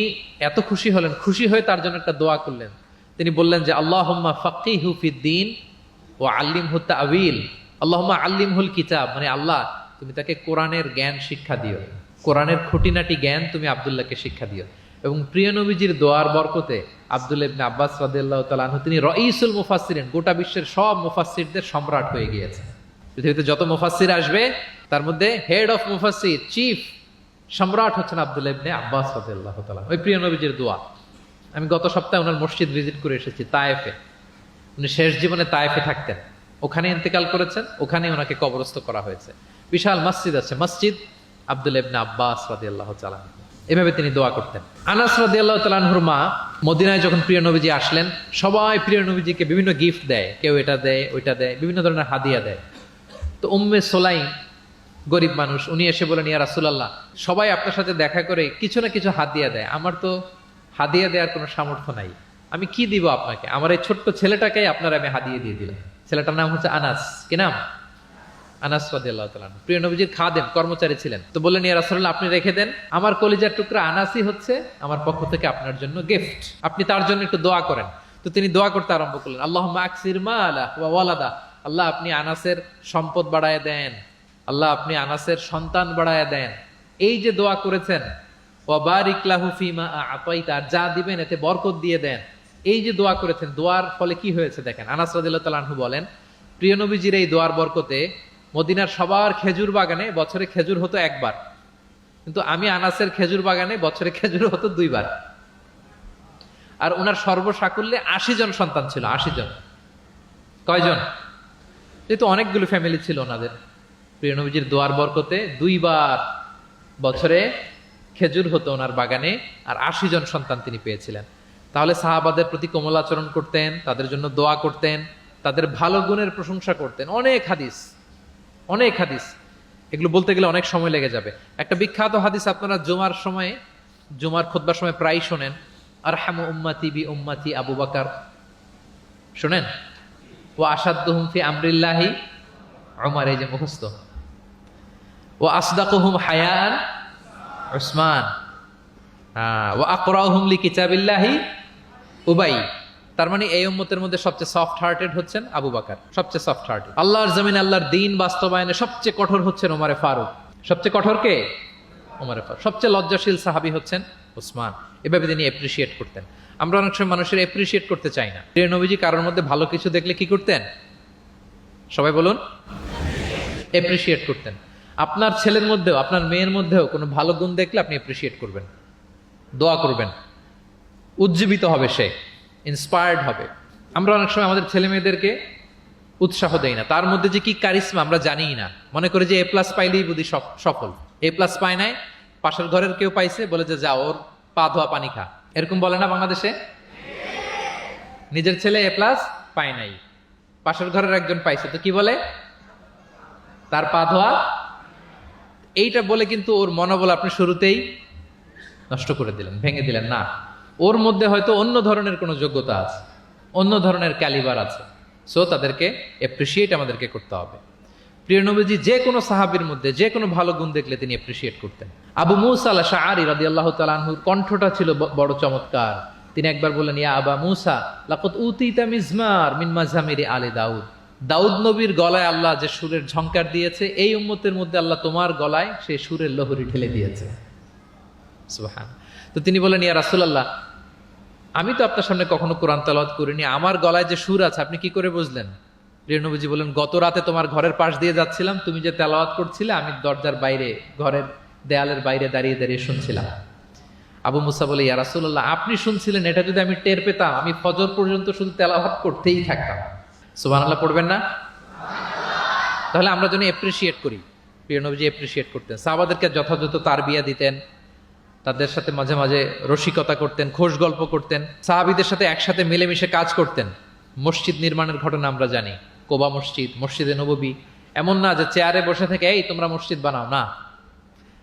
এত খুশি হলেন, খুশি হয়ে তার জন্য একটা দোয়া করলেন। তিনি বললেন যে আল্লাহুম্মা ফাক্কিহু ফিদ্দীন ওয়া আল্লিমহু তা'ওয়িল, আল্লাহুম্মা আল্লিমহুল কিতাব, মানে আল্লাহ তুমি তাকে কোরআনের জ্ঞান শিক্ষা দিও, কোরআনের খুঁটিনাটি জ্ঞান তুমি আব্দুল্লাহকে শিক্ষা দিও। এবং প্রিয় নবীজির দোয়ার বরকতে আব্দুল্লাহ ইবনে আব্বাস রাদিয়াল্লাহু তাআলা আনহু তিনি রাইসুল মুফাসসিরিন, গোটা বিশ্বের সব মুফাসসিরদের সম্রাট হয়ে গিয়েছেন। পৃথিবীতে যত মুফাসসির আসবে তার মধ্যে হেড অফ মুফাসসির, চিফ সম্রাট হচ্ছেন আব্দুল্লাহ ইবনে আব্বাস রাদিয়াল্লাহু তাআলা। ওই প্রিয় নবীজির দোয়া। আমি গত সপ্তাহে ওনার মসজিদ ভিজিট করে এসেছি, তায়েফে। উনি শেষ জীবনে তায়েফে থাকতেন, ওখানে ইন্তেকাল করেছেন, ওখানে ওনাকে কবরস্থ করা হয়েছে। বিশাল মসজিদ আছে, মসজিদ আব্দুল্লাহ ইবনে আব্বাস রাদিয়াল্লাহু তাআলা। এভাবে তিনি দোয়া করতেন। আনাস রাদিয়াল্লাহু তাআলা আনহুর মা মদিনায় যখন প্রিয় নবীজি আসলেন, সবাই প্রিয় নবীজিকে বিভিন্ন গিফট দেয়, কেউ এটা দেয়, ওইটা দেয়, বিভিন্ন ধরনের হাদিয়া দেয়। তো উম্মে সুলাইম, গরিব মানুষ, উনি এসে বলেন ইয়া রাসূলুল্লাহ, সবাই আপনার সাথে দেখা করে কিছু না কিছু হাদিয়া দেয়, আমার তো হাদিয়া দেওয়ার কোনো সামর্থ্য নাই, আমি কি দিব আপনাকে? আমার এই ছোট্ট ছেলেটাকেই আপনার আমি হাদিয়া দিয়ে দিলাম। ছেলেটার নাম হচ্ছে আনাস। কি নাম? আনাস রাদিয়াল্লাহু তাআলা। প্রিয় নবীজির খাদেম, কর্মচারী ছিলেন। তো বললেন ইয়া রাসূলুল্লাহ, আপনি রেখে দেন, আমার কলিজার টুকরা আনাসই হচ্ছে আমার পক্ষ থেকে আপনার জন্য গিফট, আপনি তার জন্য একটু দোয়া করেন। তো তিনি দোয়া করতে আরম্ভ করলেন, আল্লাহুম্মা আকসির মালা ওয়া ওয়ালাদা, আল্লাহ আপনি আনাসের সম্পদ বাড়ায় দেন, আল্লাহ আপনি আনাসের সন্তান বাড়ায় দেন। এই যে দোয়া করেছেন, ওয়া বারিক লাহু ফিমা আতাইতা, যা দিবেন এতে বরকত দিয়ে দেন, এই যে দোয়া করেছেন, দোয়ার ফলে কি হয়েছে দেখেন। আনাস রাদিয়াল্লাহু তাআলা আনহু বলেন, প্রিয় নবীজির এই দোয়ার বরকতে মদিনার সবার খেজুর বাগানে বছরে খেজুর হতো একবার, কিন্তু আমি আনাসের খেজুর বাগানে বছরে খেজুর হতো 2 বার। আর ওনার সর্বসাকুল্যে 80 জন সন্তান ছিল। 80 জন। কয়জন? যেহেতু অনেকগুলো ফ্যামিলি ছিল ওনাদের। প্রিয় নবীজির দোয়ার বরকতে 2 বার বছরে খেজুর হতো ওনার বাগানে, আর 80 জন সন্তান তিনি পেয়েছিলেন। তাহলে সাহাবাদের প্রতি কোমল আচরণ করতেন, তাদের জন্য দোয়া করতেন, তাদের ভালো গুণের প্রশংসা করতেন। অনেক হাদিস, অনেক হাদিস, এগুলো বলতে গেলে অনেক সময় লেগে যাবে। একটা বিখ্যাত হাদিস আপনারা জুমার সময়, জুমার খুতবার সময় প্রায় শোনেন, আরহামু উম্মতি বি উম্মতি আবু বকর। শোনেন? ওয়া আশাদ্দুহুম ফি আমরিল্লাহি উমর, এই যে মুখস্থ। ওয়া আসদাকুহুম হায়ান উসমান, ওয়া আকরাউহুম লিকিতাবিল্লাহি উবাই। তার মানে এই উম্মতের মধ্যে সবচেয়ে সফট হার্টেড হচ্ছেন আবু বকর, সবচেয়ে সফট হার্টেড। আল্লাহর জমিনে আল্লাহর দ্বীন বাস্তবায়নে সবচেয়ে কঠোর হচ্ছেন ওমরে ফারুক। সবচেয়ে কঠোর কে? ওমরে ফারুক। সবচেয়ে লজ্জাশীল সাহাবী হচ্ছেন উসমান। এভাবে তিনি অ্যাপ্রিশিয়েট করতেন। আমরা অনেক সময় মানুষের অ্যাপ্রিশিয়েট করতে চাই না। প্রিয় নবীজি কারোর মধ্যে ভালো কিছু দেখলে কি করতেন? সবাই বলুন, অ্যাপ্রিশিয়েট করতেন। আপনার ছেলের মধ্যেও, আপনার মেয়ের মধ্যেও কোনো ভালো গুণ দেখলে আপনি অ্যাপ্রিশিয়েট করবেন, দোয়া করবেন, উজ্জীবিত হবে সে, ইন্সপায়ার্ড হবে। আমরা অনেক সময় আমাদের ছেলে মেয়েদেরকে উৎসাহ দেই না, তার মধ্যে যে কি কারিশমা আমরা জানিই না। মনে করি যে A+ পাইলেই বুঝি সফল। A+ পায় নাই, পাশের ঘরের কেউ পাইছে, বলে যে যা ওর পা ধোয়া পানি খা। এরকম বলে না বাংলাদেশে? নিজের ছেলে A+ পায় নাই, পাশের ঘরের একজন পাইছে, তো কি বলে? তার পা ধোয়া। এইটা বলে কিন্তু ওর মনোবল আপনি শুরুতেই নষ্ট করে দিলেন, ভেঙে দিলেন। না, ওর মধ্যে হয়তো অন্য ধরনের কোনো যোগ্যতা আছে, অন্য ধরনের ক্যালিবার আছে। সো তাদেরকে অ্যাপ্রিশিয়েট আমাদেরকে করতে হবে। প্রিয় নবীজি যে কোনো সাহাবীর মধ্যে যে কোনো ভালো গুণ দেখলে তিনি অ্যাপ্রিশিয়েট করতেন। আবু মুসা আল-আশআরী রাদিয়াল্লাহু তাআলা আনহুর কণ্ঠটা ছিল বড় চমৎকার। তিনি একবার বললেন, ইয়া আবা মুসা লাকাদ উতিতা মিজমার মিন মাজামিরি আলি দাউদ। দাউদ নবীর গলায় আল্লাহ যে সুরের ঝংকার দিয়েছে, এই উম্মতের মধ্যে আল্লাহ তোমার গলায় সেই সুরের লহরী ঢেলে দিয়েছে। সুবহান। তো তিনি বলেন, ইয়া রাসূলুল্লাহ, আমি তো আপনার সামনে কখনো কোরআন তেলাওয়াত করিনি, আমার গলায় যে সুর আছে আপনি কি করে বুঝলেন? প্রিয় নবীজি বলেন, গত রাতে তোমার ঘরের পাশ দিয়ে যাচ্ছিলাম, তুমি যে তেলাওয়াত করছিলে আমি দরজার বাইরে, ঘরের দেয়ালের বাইরে দাঁড়িয়ে দাঁড়িয়ে শুনছিলাম। আবু মুসা বলে, ইয়া রাসূলুল্লাহ, আপনি শুনছিলেন, এটা যদি আমি টের পেতাম আমি ফজর পর্যন্ত শুধু তেলাওয়াত করতেই থাকতাম। সুবহানাল্লাহ পড়বেন না? তাহলে আমরা যেন অ্যাপ্রিশিয়েট করি। প্রিয় নবীজি অ্যাপ্রিশিয়েট করতেন, সাহাবাদেরকে যথাযথ তারবিয়া দিতেন, তাদের সাথে মাঝে মাঝে রসিকতা করতেন, খোশ গল্প করতেন, সাহাবীদের সাথে একসাথে মিলেমিশে কাজ করতেন। মসজিদ নির্মাণের ঘটনা আমরা জানি, কোবা মসজিদ, মসজিদে নববী। এমন না যে চেয়ারে বসে থেকে এই তোমরা মসজিদ বানাও, না।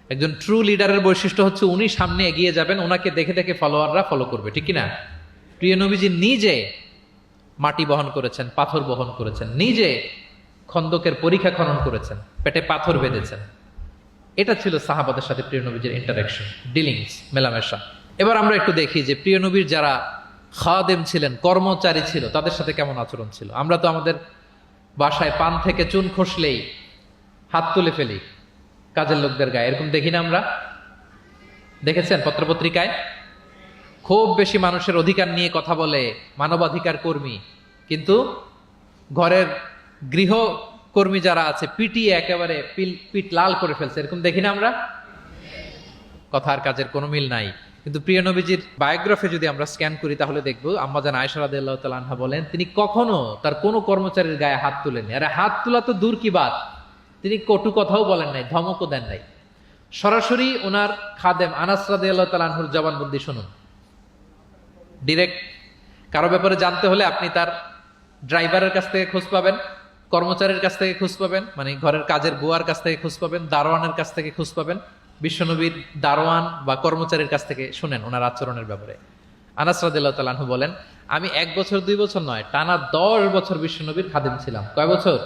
একজন ট্রু লিডারের বৈশিষ্ট্য হচ্ছে উনি সামনে এগিয়ে যাবেন, ওনাকে দেখে দেখে ফলোয়াররা ফলো করবে, ঠিক কিনা? প্রিয় নবীজি নিজে মাটি বহন করেছেন, পাথর বহন করেছেন, নিজে খন্দকের পরীক্ষা খনন করেছেন, পেটে পাথর বেঁধেছেন। এটা ছিল সাহাবাদের সাথে প্রিয় নবীর ইন্টারাকশন, ডিলিংস, মেলামেশা। এবার আমরা একটু দেখি যে প্রিয় নবীর যারা খাদেম ছিলেন, কর্মচারী ছিল, তাদের সাথে কেমন আচরণ ছিল। আমরা তো আমাদের বাসায় পান থেকে চুন খসলেই হাত তুলে ফেলি কাজের লোকদের গায়ে, এরকম দেখি না আমরা? দেখেছেন পত্রপত্রিকায়? খুব বেশি মানুষের অধিকার নিয়ে কথা বলে, মানবাধিকার কর্মী, কিন্তু ঘরের গৃহ কর্মী যারা আছে পিটিয়ে একেবারে পিঠ লাল করে ফেলছে, এরকম দেখি না আমরা? কথা আর কাজের কোনো মিল নাই। কিন্তু প্রিয় নবীজির বায়োগ্রাফি যদি আমরা স্ক্যান করি তাহলে দেখবো আম্মা জান আয়েশা রাদিয়াল্লাহু তাআলা আনহা বলেন, তিনি কখনো তার কোনো কর্মচারীর গায়ে হাত তুলেননি। আরে হাত তোলা তো দূর কি বাত, তিনি কটু কথাও বলেন নাই, ধমকও দেন নাই। সরাসরি ওনার খাদেম আনাস রাদিয়াল্লাহু তাআলা আনহুর জবানবন্দি শুনুন। ডিরেক্ট কারো ব্যাপারে জানতে হলে আপনি তার ড্রাইভারের কাছ থেকে খোঁজ পাবেন, কর্মচারীর কাছ থেকে খোঁজ পাবেন, মানে ঘরের কাজের বুয়ার কাছ থেকে খোঁজ পাবেন, দারোয়ানের কাছ থেকে খোঁজ পাবেন। বিশ্বনবীর দারোয়ান বা কর্মচারীর কাছ থেকে শুনেন ওনার আচরণের ব্যাপারে। আনাস রাদিয়াল্লাহু তাআলা আনহু বলেন, আমি 1 বছর 2 বছর নয়, টানা 10 বছর বিশ্বনবীর খাদেম ছিলাম। কয় বছর?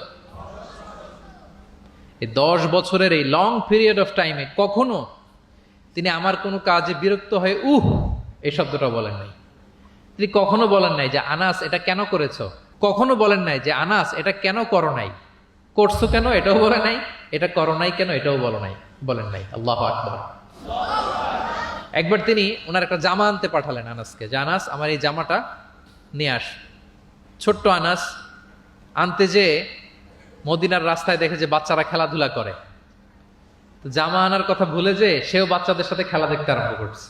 এই 10 বছরের এই লং পিরিয়ড অফ টাইমে কখনো তিনি আমার কোনো কাজে বিরক্ত হয়ে এই শব্দটা বলেন নাই। তিনি কখনো বলেন নাই যে আনাস এটা কেন করেছো, কখনো বলেন নাই যে আনাস এটা কেন করো নাই, করছো কেন এটাও বলে নাই, এটা করো নাই কেন এটাও বলেন নাই। আল্লাহু আকবার। একবার তিনি ওনার একটা জামা আনতে পাঠালেন আনাসকে, যে আনাস আমার এই জামাটা নিয়ে আস। ছোট্ট আনাস আনতে যে মদিনার রাস্তায় দেখে যে বাচ্চারা খেলাধুলা করে, তো জামা আনার কথা ভুলে যে সেও বাচ্চাদের সাথে খেলা দেখতে আরম্ভ করছে।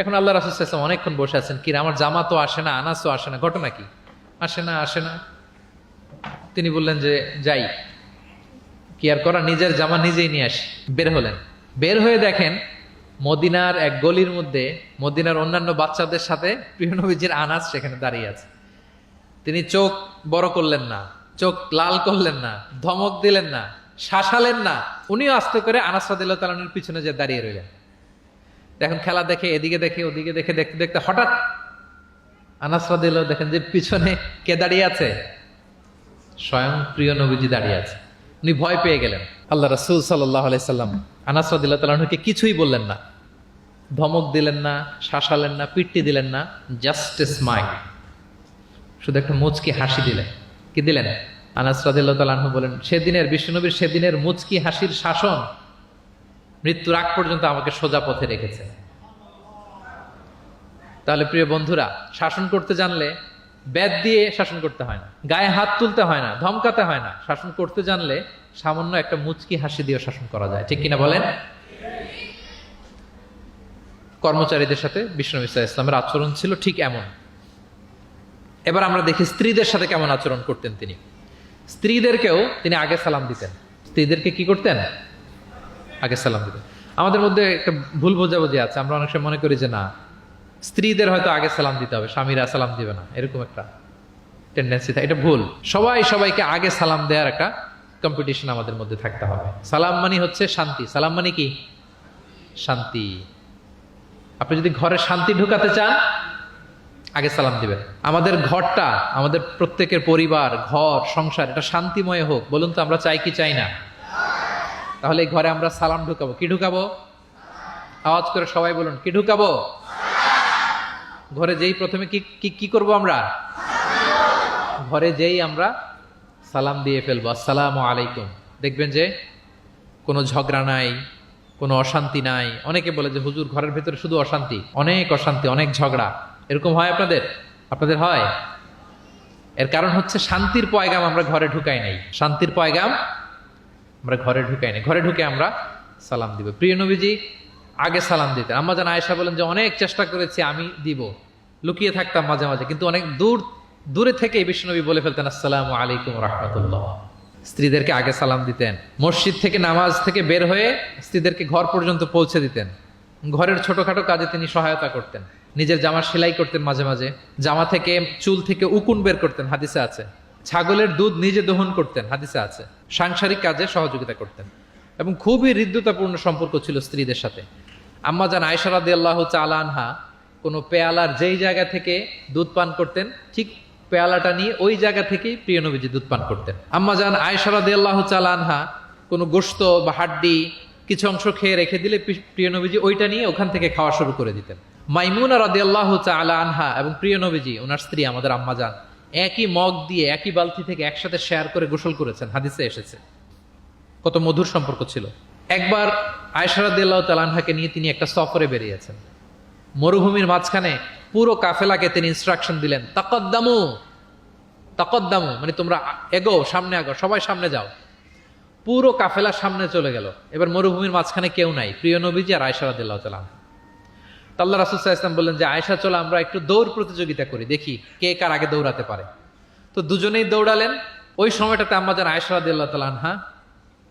এখন আল্লাহ রাসূল সাল্লাল্লাহু আলাইহি ওয়াসাল্লাম অনেকক্ষণ বসে আছেন, কি রে, আমার জামা তো আসে না, আনাসও আসে না, ঘটনা কি? আসে না। তিনি বললেন যে যাই, কি আর করা, নিজের জামা নিজেই নিয়ে আসি। বের হলেন, বের হয়ে দেখেন মদিনার এক গলির মধ্যে মদিনার অন্যান্য বাচ্চাদের সাথে প্রিয় নবীজির আনাস সেখানে দাঁড়িয়ে আছে। তিনি চোখ বড় করলেন না, চোখ লাল করলেন না, ধমক দিলেন না, শাসালেন না, উনিও আস্তে করে আনাস রাদিয়াল্লাহু তাআলা আনহুর পিছনে যে দাঁড়িয়ে রইলেন। দেখেন খেলা দেখে, এদিকে দেখে ওদিকে দেখে, দেখতে দেখতে হঠাৎ আনাস রাদিয়াল্লাহু দেখেন যে পিছনে কে দাঁড়িয়ে আছে, স্বয়ং প্রিয় নবীজি দাঁড়িয়ে আছে। উনি ভয় পেয়ে গেলেন। আল্লাহ রাসূল সাল্লাল্লাহু আলাইহি সাল্লাম আনাস রাদিয়াল্লাহু তাআলা আনহুকে কিছুই বললেন না, ধমক দিলেন না, শাসালেন না, পিট্টি দিলেন না, জাস্ট এ স্মাইল, শুধু একটা মুচকি হাসি দিলেন। কি দিলেন? আনাস রাদিয়াল্লাহু তাআলা আনহু বলেন, সেদিনের বিশ্বনবীর সেদিনের মুচকি হাসির শাসন মৃত্যুর আগ পর্যন্ত আমাকে সোজা পথে রেখেছে। তাহলে প্রিয় বন্ধুরা, শাসন করতে জানলে বেদ দিয়ে শাসন করতে হয় না, গায়ে হাত তুলতে হয় না, ধমকাতে হয় না। শাসন করতে জানলে সামান্য একটা মুচকি হাসি দিয়ে শাসন করা যায়, ঠিক কিনা বলেন? কর্মচারীদের সাথে বিশ্বনবী সাল্লাল্লাহু আলাইহি ওয়াসাল্লামের আচরণ ছিল ঠিক এমন। এবার আমরা দেখি স্ত্রীদের সাথে কেমন আচরণ করতেন তিনি। স্ত্রীদেরকেও তিনি আগে সালাম দিতেন। স্ত্রীদেরকে কি করতেন? আগে সালাম দিতেন। আমাদের মধ্যে একটা ভুল বোঝাবুঝি আছে, আমরা অনেক সময় মনে করি যে না, স্ত্রীদের হয়তো আগে সালাম দিতে হবে, স্বামীরা সালাম দিবে না, এরকম একটা টেন্ডেন্সি থাকে। এটা ভুল। সবাইকে আগে সালাম দেওয়ার একটা কম্পিটিশন আমাদের মধ্যে থাকতে হবে। সালাম মানে হচ্ছে শান্তি। সালাম মানে কি? শান্তি। আপনি যদি ঘরে শান্তি ঢুকাতে চান, আগে সালাম দিবেন। আমাদের ঘরটা, আমাদের প্রত্যেকের পরিবার, ঘর, সংসার, এটা শান্তিময় হোক। বলুন তো, আমরা চাই কি চাই না? তাহলে এই ঘরে আমরা সালাম ঢুকাবো। কি ঢুকাবো? আওয়াজ করে সবাই বলুন, কি ঢুকাবো? ঘরে যেই প্রথমে কি করব আমরা? ঘরে যেই আমরা সালাম দিয়ে ফেলবো, আসসালামু আলাইকুম, দেখবেন যে কোনো ঝগড়া নাই, কোনো অশান্তি নাই। অনেকে বলে যে হুজুর ঘরের ভেতরে শুধু অশান্তি, অনেক অশান্তি, অনেক ঝগড়া। এরকম হয় আপনাদের হয়? এর কারণ হচ্ছে শান্তির পয়গাম আমরা ঘরে ঢুকাই নাই। শান্তির পয়গাম আমরা ঘরে ঢুকাই নাই। ঘরে ঢুকে আমরা সালাম দিব। প্রিয় নবীজি আগে সালাম দিতেন। আম্মা জান আয়েশা বলেন যে অনেক চেষ্টা করেছি আমি দিব, লুকিয়ে থাকতাম মাঝে মাঝে, কিন্তু অনেক দূরে থেকে বিশ্বনবী বলে ফেলতেন আসসালামু আলাইকুম রাহমাতুল্লাহ। স্ত্রীদেরকে আগে সালাম দিতেন। মসজিদ থেকে, নামাজ থেকে বের হয়ে স্ত্রীদেরকে ঘর পর্যন্ত পৌঁছে দিতেন। ঘরের ছোটখাটো কাজে তিনি সহায়তা করতেন। নিজের জামা সেলাই করতেন, মাঝে মাঝে জামা থেকে, চুল থেকে উকুন বের করতেন, হাদিসে আছে। ছাগলের দুধ নিজে দহন করতেন, হাদিসে আছে। সাংসারিক কাজে সহযোগিতা করতেন এবং খুবই হৃদ্যতাপূর্ণ সম্পর্ক ছিল স্ত্রীদের সাথে। আম্মা জান আয়েশা রাদিয়াল্লাহু তাআলা আনহা কোনো পেয়ালার যেই জায়গা থেকে দুধ পান করতেন, ঠিক পেয়ালাটা নিয়ে ওই জায়গা থেকেই প্রিয় নবীজি দুধ পান করতেন। আম্মা জান আয়েশা রাদিয়াল্লাহু তাআলা আনহা কোনো গোশত বা হাড্ডি কিছু অংশ খেয়ে রেখে দিলে প্রিয় নবীজি ওইটা নিয়ে ওখান থেকে খাওয়া শুরু করে দিতেন। মাইমুনা রাদিয়াল্লাহু তাআলা আনহা এবং প্রিয় নবীজি, ওনার স্ত্রী আমাদের আম্মা জান, একই মগ দিয়ে, একই বালতি থেকে একসাথে শেয়ার করে গোসল করেছেন, হাদিসে এসেছে। কত মধুর সম্পর্ক ছিল। একবার আয়েশা রাদিয়াল্লাহু তাআলা আনহাকে নিয়ে তিনি একটা সফরে বেরিয়েছেন। মরুভূমির মাঝখানে পুরো কাফেলাকে তিনি ইনস্ট্রাকশন দিলেন, তাকদ্দামু, মানে তোমরা এগো, সামনে আগো, সবাই সামনে যাও। পুরো কাফেলা সামনে চলে গেল। এবার মরুভূমির মাঝখানে কেউ নাই, প্রিয় নবীজি আর আয়েশা রাদিয়াল্লাহু তাআলা আনহা। আল্লাহ রাসূল সাল্লাল্লাহু আলাইহি ওয়াসাল্লাম বললেন যে আয়েশা, চলো আমরা একটু দৌড় প্রতিযোগিতা করি, দেখি কে কার আগে দৌড়াতে পারে। তো দুজনেই দৌড়ালেন। ওই সময়টাতে আম্মা জান আয়েশা রাদিয়াল্লাহু তাআলা আনহা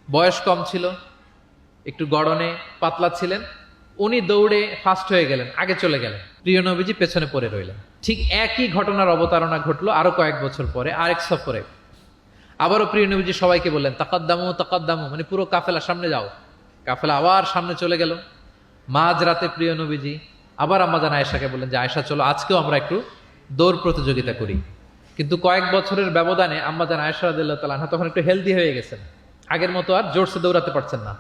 বয়স কম ছিল, একটু গড়নে পাতলা ছিলেন। উনি দৌড়ে ফাস্ট হয়ে গেলেন, আগে চলে গেলেন। প্রিয় নবীজি পেছনে পড়ে রইলেন। ঠিক একই ঘটনার অবতারণা ঘটলো আরো কয়েক বছর পরে, আরেক সফরে। আবারও প্রিয় নবীজি সবাইকে বললেন তাকাদ্দামু, মানে পুরো কাফেলা সামনে যাও। কাফেলা আবার সামনে চলে গেল। মাঝ রাতে প্রিয় নবীজি আবার আম্মা জান আয়েশাকে বললেন যে আয়েশা, চলো আজকেও আমরা একটু দৌড় প্রতিযোগিতা করি। কিন্তু কয়েক বছরের ব্যবধানে আম্মা জান আয়েশা রাদিয়াল্লাহু তাআলা আনহা তখন একটু হেলদি হয়ে গেছেন, আগের মতো আর জোরসে দৌড়াতে পারছেন না।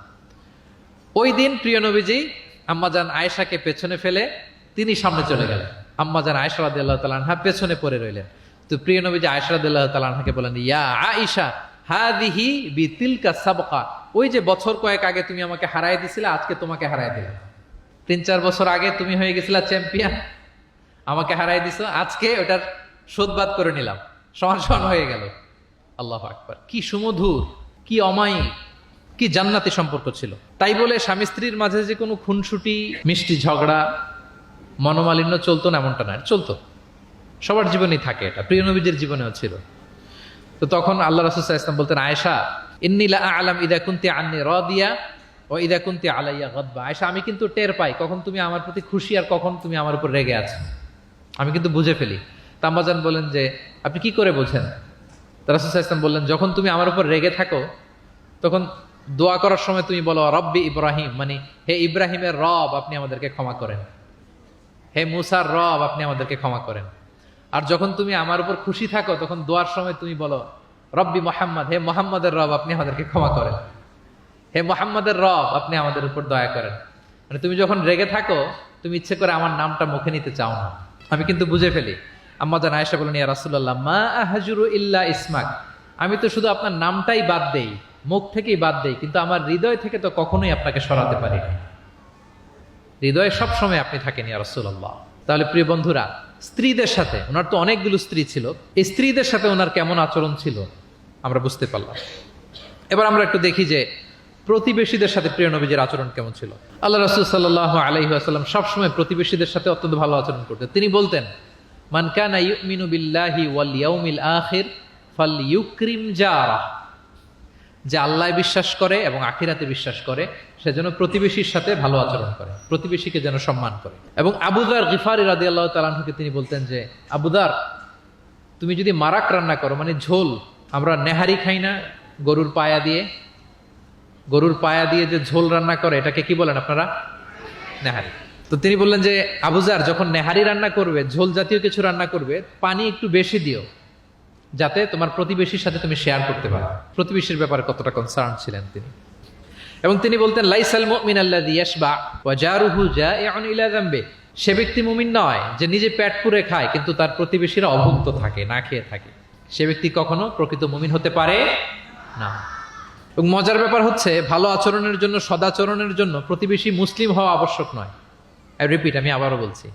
ওই দিন প্রিয় নবীজি আম্মা জান আয়েশাকে পেছনে ফেলে তিনি সামনে চলে গেলেন। আম্মা জান আয়েশা রাদিয়াল্লাহু তাআলা আনহা পেছনে পড়ে রইলেন। তো প্রিয় নবীজি আয়েশা রাদিয়াল্লাহু তাআলা আনহাকে বলেন, ইয়া আয়েশা হাদিহি বিতিলকা সাবকা, ওই যে বছর কয়েক আগে তুমি আমাকে হারায় দিছিলে, আজকে তোমাকে হারায় দিলাম। 3-4 বছর আগে তুমি হয়ে গেছিলা চ্যাম্পিয়ন, আমাকে হারাই দিছো, আজকে ওটার শোধবাদ করে নিলাম, সমান সমান হয়ে গেল। আল্লাহু আকবার। কি সুমধুর, কি অমায়িক, কি জান্নাতি সম্পর্ক ছিল। তাই বলে স্বামী স্ত্রীর মাঝে যে কোনো খুনসুটি, মিষ্টি ঝগড়া মনোমালিন্য চলতো না এমনটা না, চলতো, সবার জীবনেই থাকে, এটা প্রিয় নবীজির জীবনেও ছিল। তো তখন আল্লাহ রাসূল সাল্লাল্লাহু আলাইহি ওয়াসাল্লাম বলতেন, আয়েশা ইন্নী লা আ'লাম ইযা কুনতি আন্নী রাদিয়া ও ইযা কুনতি আলাইয়া গাদবা। আয়েশা, আমি কিন্তু টের পাই কখন তুমি আমার প্রতি খুশি আর কখন তুমি আমার উপর রেগে আছো, আমি কিন্তু বুঝে ফেলি। তা আম্মাজান বলেন যে আপনি কি করে বোঝেন? রাসূল সাল্লাল্লাহু আলাইহি ওয়াসাল্লাম বললেন, যখন তুমি আমার উপর রেগে থাকো তখন দোয়া করার সময় তুমি বলো রব্বি ইব্রাহিম, মানে হে ইব্রাহিমের রব আপনি আমাদেরকে ক্ষমা করেন, হে মুসার রব আপনি আমাদেরকে ক্ষমা করেন। আর যখন তুমি আমার উপর খুশি থাকো তখন দোয়ার সময় তুমি বলো রব্বি মোহাম্মদ, হে মোহাম্মদের রব আপনি আমাদেরকে ক্ষমা করেন, হে মোহাম্মদের রব আপনি আমাদের উপর দয়া করেন। মানে তুমি যখন রেগে থাকো তুমি ইচ্ছে করে আমার নামটা মুখে নিতে চাও না, আমি কিন্তু বুঝে ফেলি। আম্মা জান আয়েশা বলেন, ইয়া রাসূলুল্লাহ মা আহজুরু ইল্লা ইসমাক, আমি তো শুধু আপনার নামটাই বাদ দেই, মুখ থেকেই বাদ দেই, কিন্তু আমার হৃদয় থেকে তো কখনোই আপনাকে সরাতে পারি না, হৃদয়ে সব সময় আপনি থাকেন ইয়া রাসূলুল্লাহ। তাহলে প্রিয় বন্ধুরা, স্ত্রীদের সাথে, ওনার তো অনেকগুলো স্ত্রী ছিল, এই স্ত্রীদের সাথে ওনার কেমন আচরণ ছিল আমরা বুঝতে পারলাম। এবার আমরা একটু দেখি যে প্রতিবেশীদের সাথে প্রিয় নবীজির আচরণ কেমন ছিল। আল্লাহ রাসূল সাল্লাল্লাহু আলাইহি ওয়াসাল্লাম সবসময় প্রতিবেশীদের সাথে অত্যন্ত ভালো আচরণ করতেন। তিনি বলতেন, মান কানা ইউমিনু বিল্লাহি ওয়াল ইয়াউমিল আখির ফালইউকরিম জারাহ, যে আল্লাহ বিশ্বাস করে এবং আখিরাতে বিশ্বাস করে সে যেন প্রতিবেশীর সাথে ভালো আচরণ করে, প্রতিবেশীকে যেন সম্মান করে। এবং আবু যার গিফারি রাদিয়াল্লাহু তাআলা আনহুকে তিনি বলতেন যে, আবু যার তুমি যদি মারাক রান্না করো, মানে ঝোল, আমরা নেহারি খাই না গরুর পায়া দিয়ে, গরুর পায়া দিয়ে যে ঝোল রান্না করে এটাকে কি বলেন আপনারা? নেহারি। তো তিনি বললেন যে আবু যার যখন নেহারি রান্না করবে, ঝোল জাতীয় কিছু রান্না করবে, পানি একটু বেশি দিও যাতে তোমার প্রতিবেশীর সাথে তুমি শেয়ার করতে পারো। প্রতিবেশীর ব্যাপারে কতটা কনসার্ন ছিলেন তিনি। এবং তিনি বলতেন, লাইসাল মুমিন আল্লাযী ইয়াশবা ওয়া জারুহু জাইউন ইলা যামবি, সে ব্যক্তি মুমিন নয় যে নিজে পেট পুরে খায় কিন্তু তার প্রতিবেশীরা অভুক্ত থাকে, না খেয়ে থাকে, সে ব্যক্তি কখনো প্রকৃত মুমিন হতে পারে না। এবং মজার ব্যাপার হচ্ছে, ভালো আচরণের জন্য, সদাচরণের জন্য প্রতিবেশী মুসলিম হওয়া আবশ্যক নয়। আই রিপিট, আমি আবারও বলছি,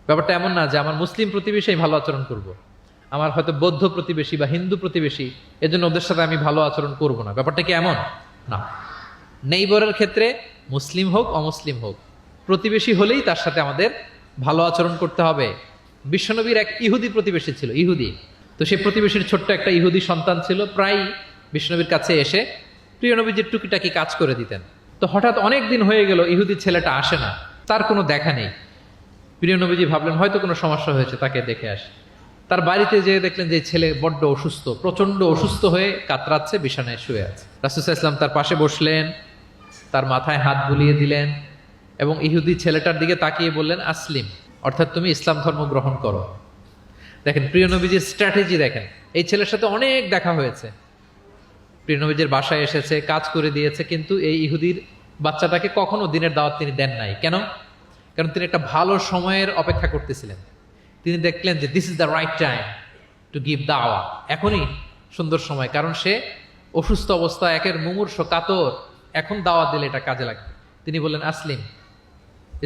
ব্যাপারটা এমন না যে আমার মুসলিম প্রতিবেশী ভালো আচরণ করব, আমার হয়তো বৌদ্ধ প্রতিবেশী বা হিন্দু প্রতিবেশী, এজন্য ওদের সাথে আমি ভালো আচরণ করব না। ব্যাপারটা কি এমন না? নেইবরের ক্ষেত্রে মুসলিম হোক অমুসলিম হোক, প্রতিবেশী হলেই তার সাথে আমাদের ভালো আচরণ করতে হবে। বিশ্বনবীর এক ইহুদি প্রতিবেশী ছিল, ইহুদি। তো সেই প্রতিবেশীর ছোট্ট একটা ইহুদি সন্তান ছিল, প্রায় বিশ্বনবীর কাছে এসে প্রিয় নবীজির টুকিটাকি কাজ করে দিতেন। তো হঠাৎ অনেক দিন হয়ে গেল ইহুদি ছেলেটা আসে না, তার কোনো দেখা নেই। প্রিয় নবীজি ভাবলেন হয়তো কোনো সমস্যা হয়েছে, তাকে দেখে আসে। তার বাড়িতে যেয়ে দেখলেন যে ছেলে বড্ড অসুস্থ, প্রচন্ড অসুস্থ হয়ে কাতরাচ্ছে, বিছানায় শুয়ে আছে। রাসূল সাল্লাল্লাহু আলাইহি ওয়াসাল্লাম তার পাশে বসলেন, তার মাথায় হাত বুলিয়ে দিলেন এবং ইহুদি ছেলেটার দিকে তাকিয়ে বললেন, আসলিম, অর্থাৎ তুমি ইসলাম ধর্ম গ্রহণ করো। দেখেন প্রিয় নবীজির স্ট্র্যাটেজি, দেখেন এই ছেলের সাথে অনেক দেখা হয়েছে, প্রিয় নবীজির বাসায় এসেছে, কাজ করে দিয়েছে, কিন্তু এই ইহুদির বাচ্চাটাকে কখনো দিনের দাওয়াত তিনি দেন নাই। কেন? কারণ তিনি একটা ভালো সময়ের অপেক্ষা করতেছিলেন। তিনি দেখলেন যে this is the right time to give দাওয়া, এখনই সুন্দর সময়, কারণ সে অসুস্থ অবস্থা, একের মুমূর্ষ কাতর, এখন দাওয়াত দিলে এটা কাজে লাগবে। তিনি বললেন, আসলিম,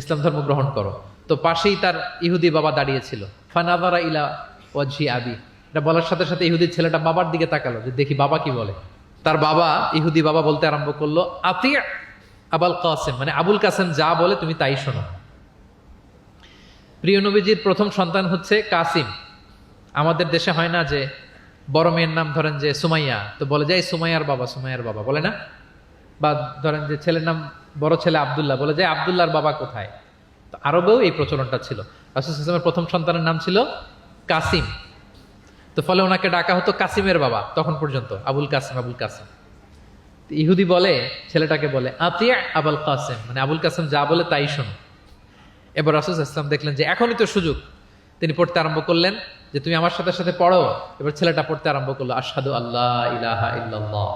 ইসলাম ধর্ম গ্রহণ করো। তো পাশেই তার ইহুদি বাবা দাঁড়িয়েছিল। ফানাযারা ইলা ওয়াজহি আবি, এটা বলার সাথে সাথে ইহুদি ছেলেটা বাবার দিকে তাকালো যে দেখি বাবা কি বলে। তার বাবা, ইহুদি বাবা বলতে আরম্ভ করলো, আতি আবুল কাসেম, মানে আবুল কাসেম যা বলে তুমি তাই শোনো। প্রিয় নবীজির প্রথম সন্তান হচ্ছে কাসিম। আমাদের দেশে হয় না যে বড় মেয়ের নাম ধরেন যে সুমাইয়া, তো বলে যায় সুমাইয়ার বাবা, সুমাইয়ার বাবা বলে না? বা ধরেন যে ছেলের নাম, বড় ছেলে আব্দুল্লাহ, বলে যায় আব্দুল্লাহর বাবা কোথায়? তো আরবেও এই প্রচলনটা ছিল। রাসূল সাল্লাল্লাহু আলাইহি ওয়াসাল্লামের প্রথম সন্তানের নাম ছিল কাসিম, তো ফলে ওনাকে ডাকা হতো কাসিমের বাবা তখন পর্যন্ত, আবুল কাসিম, আবুল কাসিম। ইহুদি বলে, ছেলেটাকে বলে আতি আবুল কাসেম, মানে আবুল কাসেম যা বলে তাই শোনো। এবার রাসূল সাল্লাল্লাহু আলাইহি ওয়াসাল্লাম দেখলেন যে এখনই তো সুযোগ, তিনি পড়তে আরম্ভ করলেন যে তুমি আমার সাথে সাথে পড়ো। এবার ছেলেটা পড়তে আরম্ভ করলো, আশহাদু আল্লাহ ইলাহা ইল্লাল্লাহ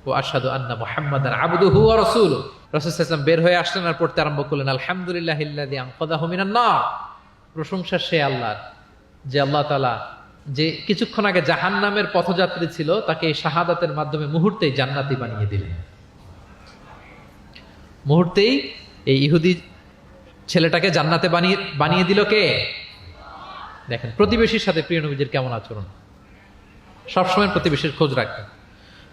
ওয়া আশহাদু আন্না মুহাম্মাদান আবদুহু ওয়া রাসূলুহু। রাসূল সাল্লাল্লাহু আলাইহি ওয়াসাল্লাম বের হয়ে আসলেন আর পড়তে আরম্ভ করলেন, আলহামদুলিল্লাহিল্লাযী আনকাযাহু মিনান নার, প্রশংসা সে আল্লাহর যে আল্লাহ তাআলা যে কিছুক্ষণ আগে জাহান্নামের পথযাত্রী ছিল তাকে এই শাহাদাতের মাধ্যমে মুহূর্তেই জান্নাতি বানিয়ে দিলেন। মুহূর্তেই এই ইহুদি ছেলেটাকে জান্নাতে বানিয়ে দিল কে? দেখেন প্রতিবেশীর সাথে প্রিয় নবীজির কেমন আচরণ, সবসময় প্রতিবেশীর খোঁজ রাখতেন।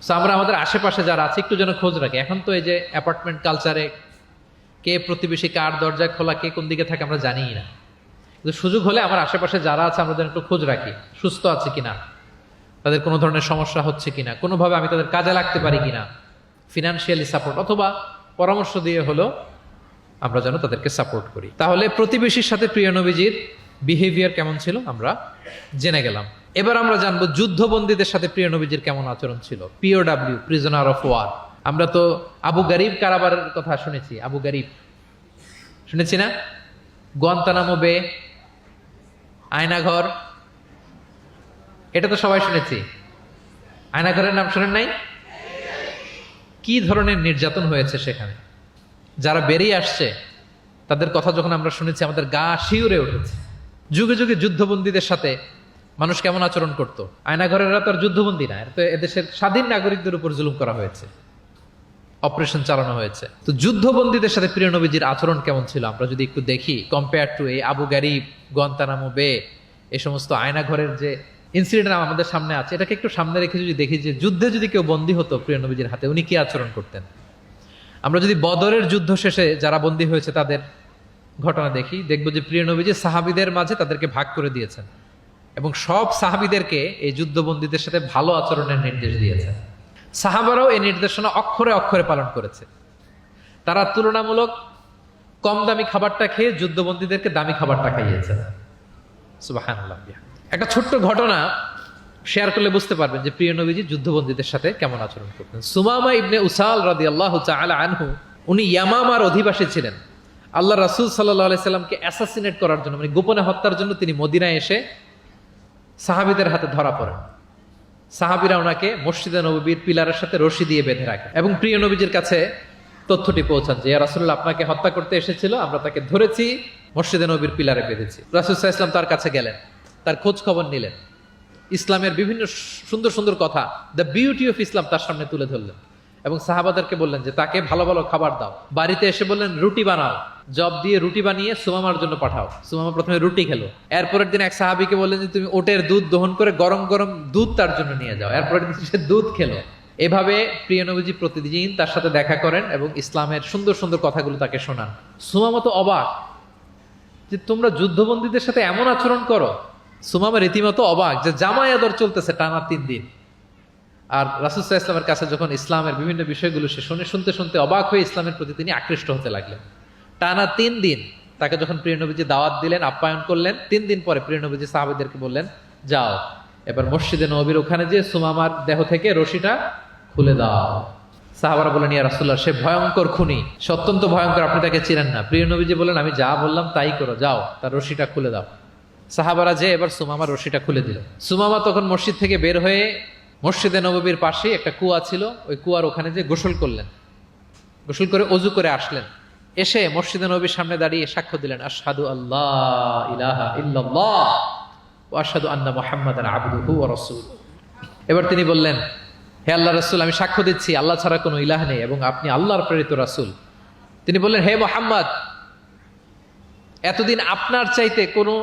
সো আমরা আমাদের আশেপাশে যারা আছে একটু যেন খোঁজ রাখি। এখন তো এই যে অ্যাপার্টমেন্ট কালচারে কে প্রতিবেশী, কার দরজা খোলা, কে কোন দিকে থাকে আমরা জানিই না। কিন্তু সুযোগ হলে আমার আশেপাশে যারা আছে আমরা যেন একটু খোঁজ রাখি, সুস্থ আছে কিনা, তাদের কোনো ধরনের সমস্যা হচ্ছে কিনা, কোনোভাবে আমি তাদের কাজে লাগতে পারি কিনা, ফিনান্সিয়ালি সাপোর্ট অথবা পরামর্শ দিয়ে হলো আমরা যেন তাদেরকে সাপোর্ট করি। তাহলে প্রতিবেশীর সাথে প্রিয় নবীজির বিহেভিয়ার কেমন ছিল আমরা জেনে গেলাম। এবার আমরা জানবো যুদ্ধবন্দীদের সাথে প্রিয় নবীজির কেমন আচরণ ছিল। পিওডাব্লিউ, প্রিজনার অফ ওয়ার। আমরা তো আবু গারিব কারাবারের কথা শুনেছি, আবু গারিব শুনেছি না? গুয়ান্তানামো বে, আয়নাঘর, এটা তো সবাই শুনেছি। আয়নাঘরের নাম শুনেন নাই? কি ধরনের নির্যাতন হয়েছে সেখানে, যারা বেরিয়ে আসছে তাদের কথা যখন আমরা শুনেছি আমাদের গা শিউরে উঠেছে। যুগে যুগে যুদ্ধবন্দীদের সাথে মানুষ কেমন আচরণ করত। আয়নাঘরেরা তো আর যুদ্ধবন্দী না, তো এদেশের স্বাধীন নাগরিকদের উপর জুলুম করা হয়েছে, অপারেশন চালানো হয়েছে। তো যুদ্ধবন্দীদের সাথে প্রিয় নবীজির আচরণ কেমন ছিল আমরা যদি একটু দেখি, কম্পেয়ার টু এই আবু গারিব, গুয়ান্তানামো বে, এই সমস্ত আয়নাঘরের যে ইনসিডেন্ট আমাদের সামনে আছে, এটাকে একটু সামনে রেখে যদি দেখি যে যুদ্ধে যদি কেউ বন্দী হতো প্রিয় নবীজির হাতে, উনি কি আচরণ করতেন। আমরা যদি বদরের যুদ্ধ শেষে যারা বন্দী হয়েছে তাদের ঘটনা দেখি, দেখবো যে প্রিয় নবীজি সাহাবীদের মাঝে তাদেরকে ভাগ করে দিয়েছেন এবং সব সাহাবীদেরকে এই যুদ্ধবন্দীদের সাথে ভালো আচরণের নির্দেশ দিয়েছেন। সাহাবারাও এই নির্দেশনা অক্ষরে অক্ষরে পালন করেছে। তারা তুলনামূলক কম দামি খাবারটা খেয়ে যুদ্ধবন্দীদেরকে দামি খাবারটা খাইয়েছে। সুবহানাল্লাহ। একটা ছোট্ট ঘটনা শেয়ার করলে বুঝতে পারবেন যে প্রিয় নবীজি যুদ্ধবন্দীদের সাথে কেমন আচরণ করতেন। সুমামা ইবনে উসাল রাদিয়াল্লাহু তাআলা আনহু, উনি ইয়ামামার অধিবাসী ছিলেন। আল্লাহ রাসূল সাল্লাল্লাহু আলাইহি সাল্লামকে অ্যাসাসিনেট করার জন্য, মানে গোপনে হত্যার জন্য তিনি মদিনায় এসে সাহাবীদের হাতে ধরা পড়েন। সাহাবীরা ওনাকে মসজিদে নববীর পিলারের সাথে রশি দিয়ে বেঁধে রাখে এবং প্রিয় নবীজির কাছে তথ্যটি পৌঁছান যে ইয়া রাসূলুল্লাহ আপনাকে হত্যা করতে এসেছিল, আমরা তাকে ধরেছি, মসজিদে নববীর পিলারে বেঁধেছি। রাসূল সাল্লাল্লাহু আলাইহি ওয়াসাল্লাম তার কাছে গেলেন, তার খোঁজ খবর নিলেন, ইসলামের বিভিন্ন সুন্দর সুন্দর কথা, দ্য বিউটি অফ ইসলাম তার সামনে তুলে ধরলেন এবং সাহাবাদেরকে বললেন যে তাকে ভালো ভালো খাবার দাও। বাড়িতে এসে বললেন রুটি বানাও, জব দিয়ে রুটি বানিয়ে সুমামার জন্য পাঠাও। সুমামা প্রথমে রুটি খেলো। এরপরের দিন এক সাহাবীকে বললেন যে তুমি ওটের দুধ দহন করে গরম গরম দুধ তার জন্য নিয়ে যাও। এরপরের দিন সে দুধ খেলো। এভাবে প্রিয় নবীজি প্রতিদিন তার সাথে দেখা করেন এবং ইসলামের সুন্দর সুন্দর কথাগুলো তাকে শোনান। সুমামা তো অবাক যে তোমরা যুদ্ধবন্দীদের সাথে এমন আচরণ করো। সুমামা রীতিমতো অবাক যে জামাই আদর চলতেছে টানা 3 দিন। আর রাসূল সাল্লাল্লাহু আলাইহি ওয়াসাল্লামের কাছে যখন ইসলামের বিভিন্ন বিষয়গুলো সে শুনতে শুনতে অবাক হয়ে ইসলামের প্রতি তিনি আকৃষ্ট হতে লাগলেন। টানা 3 দিন তাকে যখন প্রিয় নবীজি দাওয়াত দিলেন, আপ্যায়ন করলেন, 3 দিন পরে প্রিয় নবীজি সাহাবীদেরকে বললেন যাও এবার মসজিদে নববীর ওখানে যে সুমামার দেহ থেকে রশিটা খুলে দাও। সাহাবারা বললেন ইয়া রাসূলুল্লাহ সে ভয়ঙ্কর খুনি, সে অত্যন্ত ভয়ঙ্কর, আপনি তাকে চিনেন না। প্রিয় নবীজি বললেন আমি যা বললাম তাই করো, যাও তার রশিটা খুলে দাও। সাহাবারা যে এবার সুমামার রশিটা খুলে দিল। সুমামা তখন মসজিদ থেকে বের হয়ে মসজিদে নববীর পাশে একটা কুয়া ছিল, ওই কুয়ার ওখানে যে গোসল করলেন, গোসল করে অজু করে আসলেন। এসে মসজিদে নববীর সামনে দাঁড়িয়ে সাক্ষ্য দিলেন আশহাদু আল্লাহ ইলাহা ইল্লাল্লাহ ওয়া আশহাদু আন্না মুহাম্মাদান আবদুহু ওয়া রাসূলুহু। এবার তিনি বললেন হে আল্লাহর রাসূল আমি সাক্ষ্য দিচ্ছি আল্লাহ ছাড়া কোনো ইলাহ নেই এবং আপনি আল্লাহর প্রেরিত রাসূল। তিনি বললেন হে মুহাম্মদ এতদিন আপনার চাইতে কোনো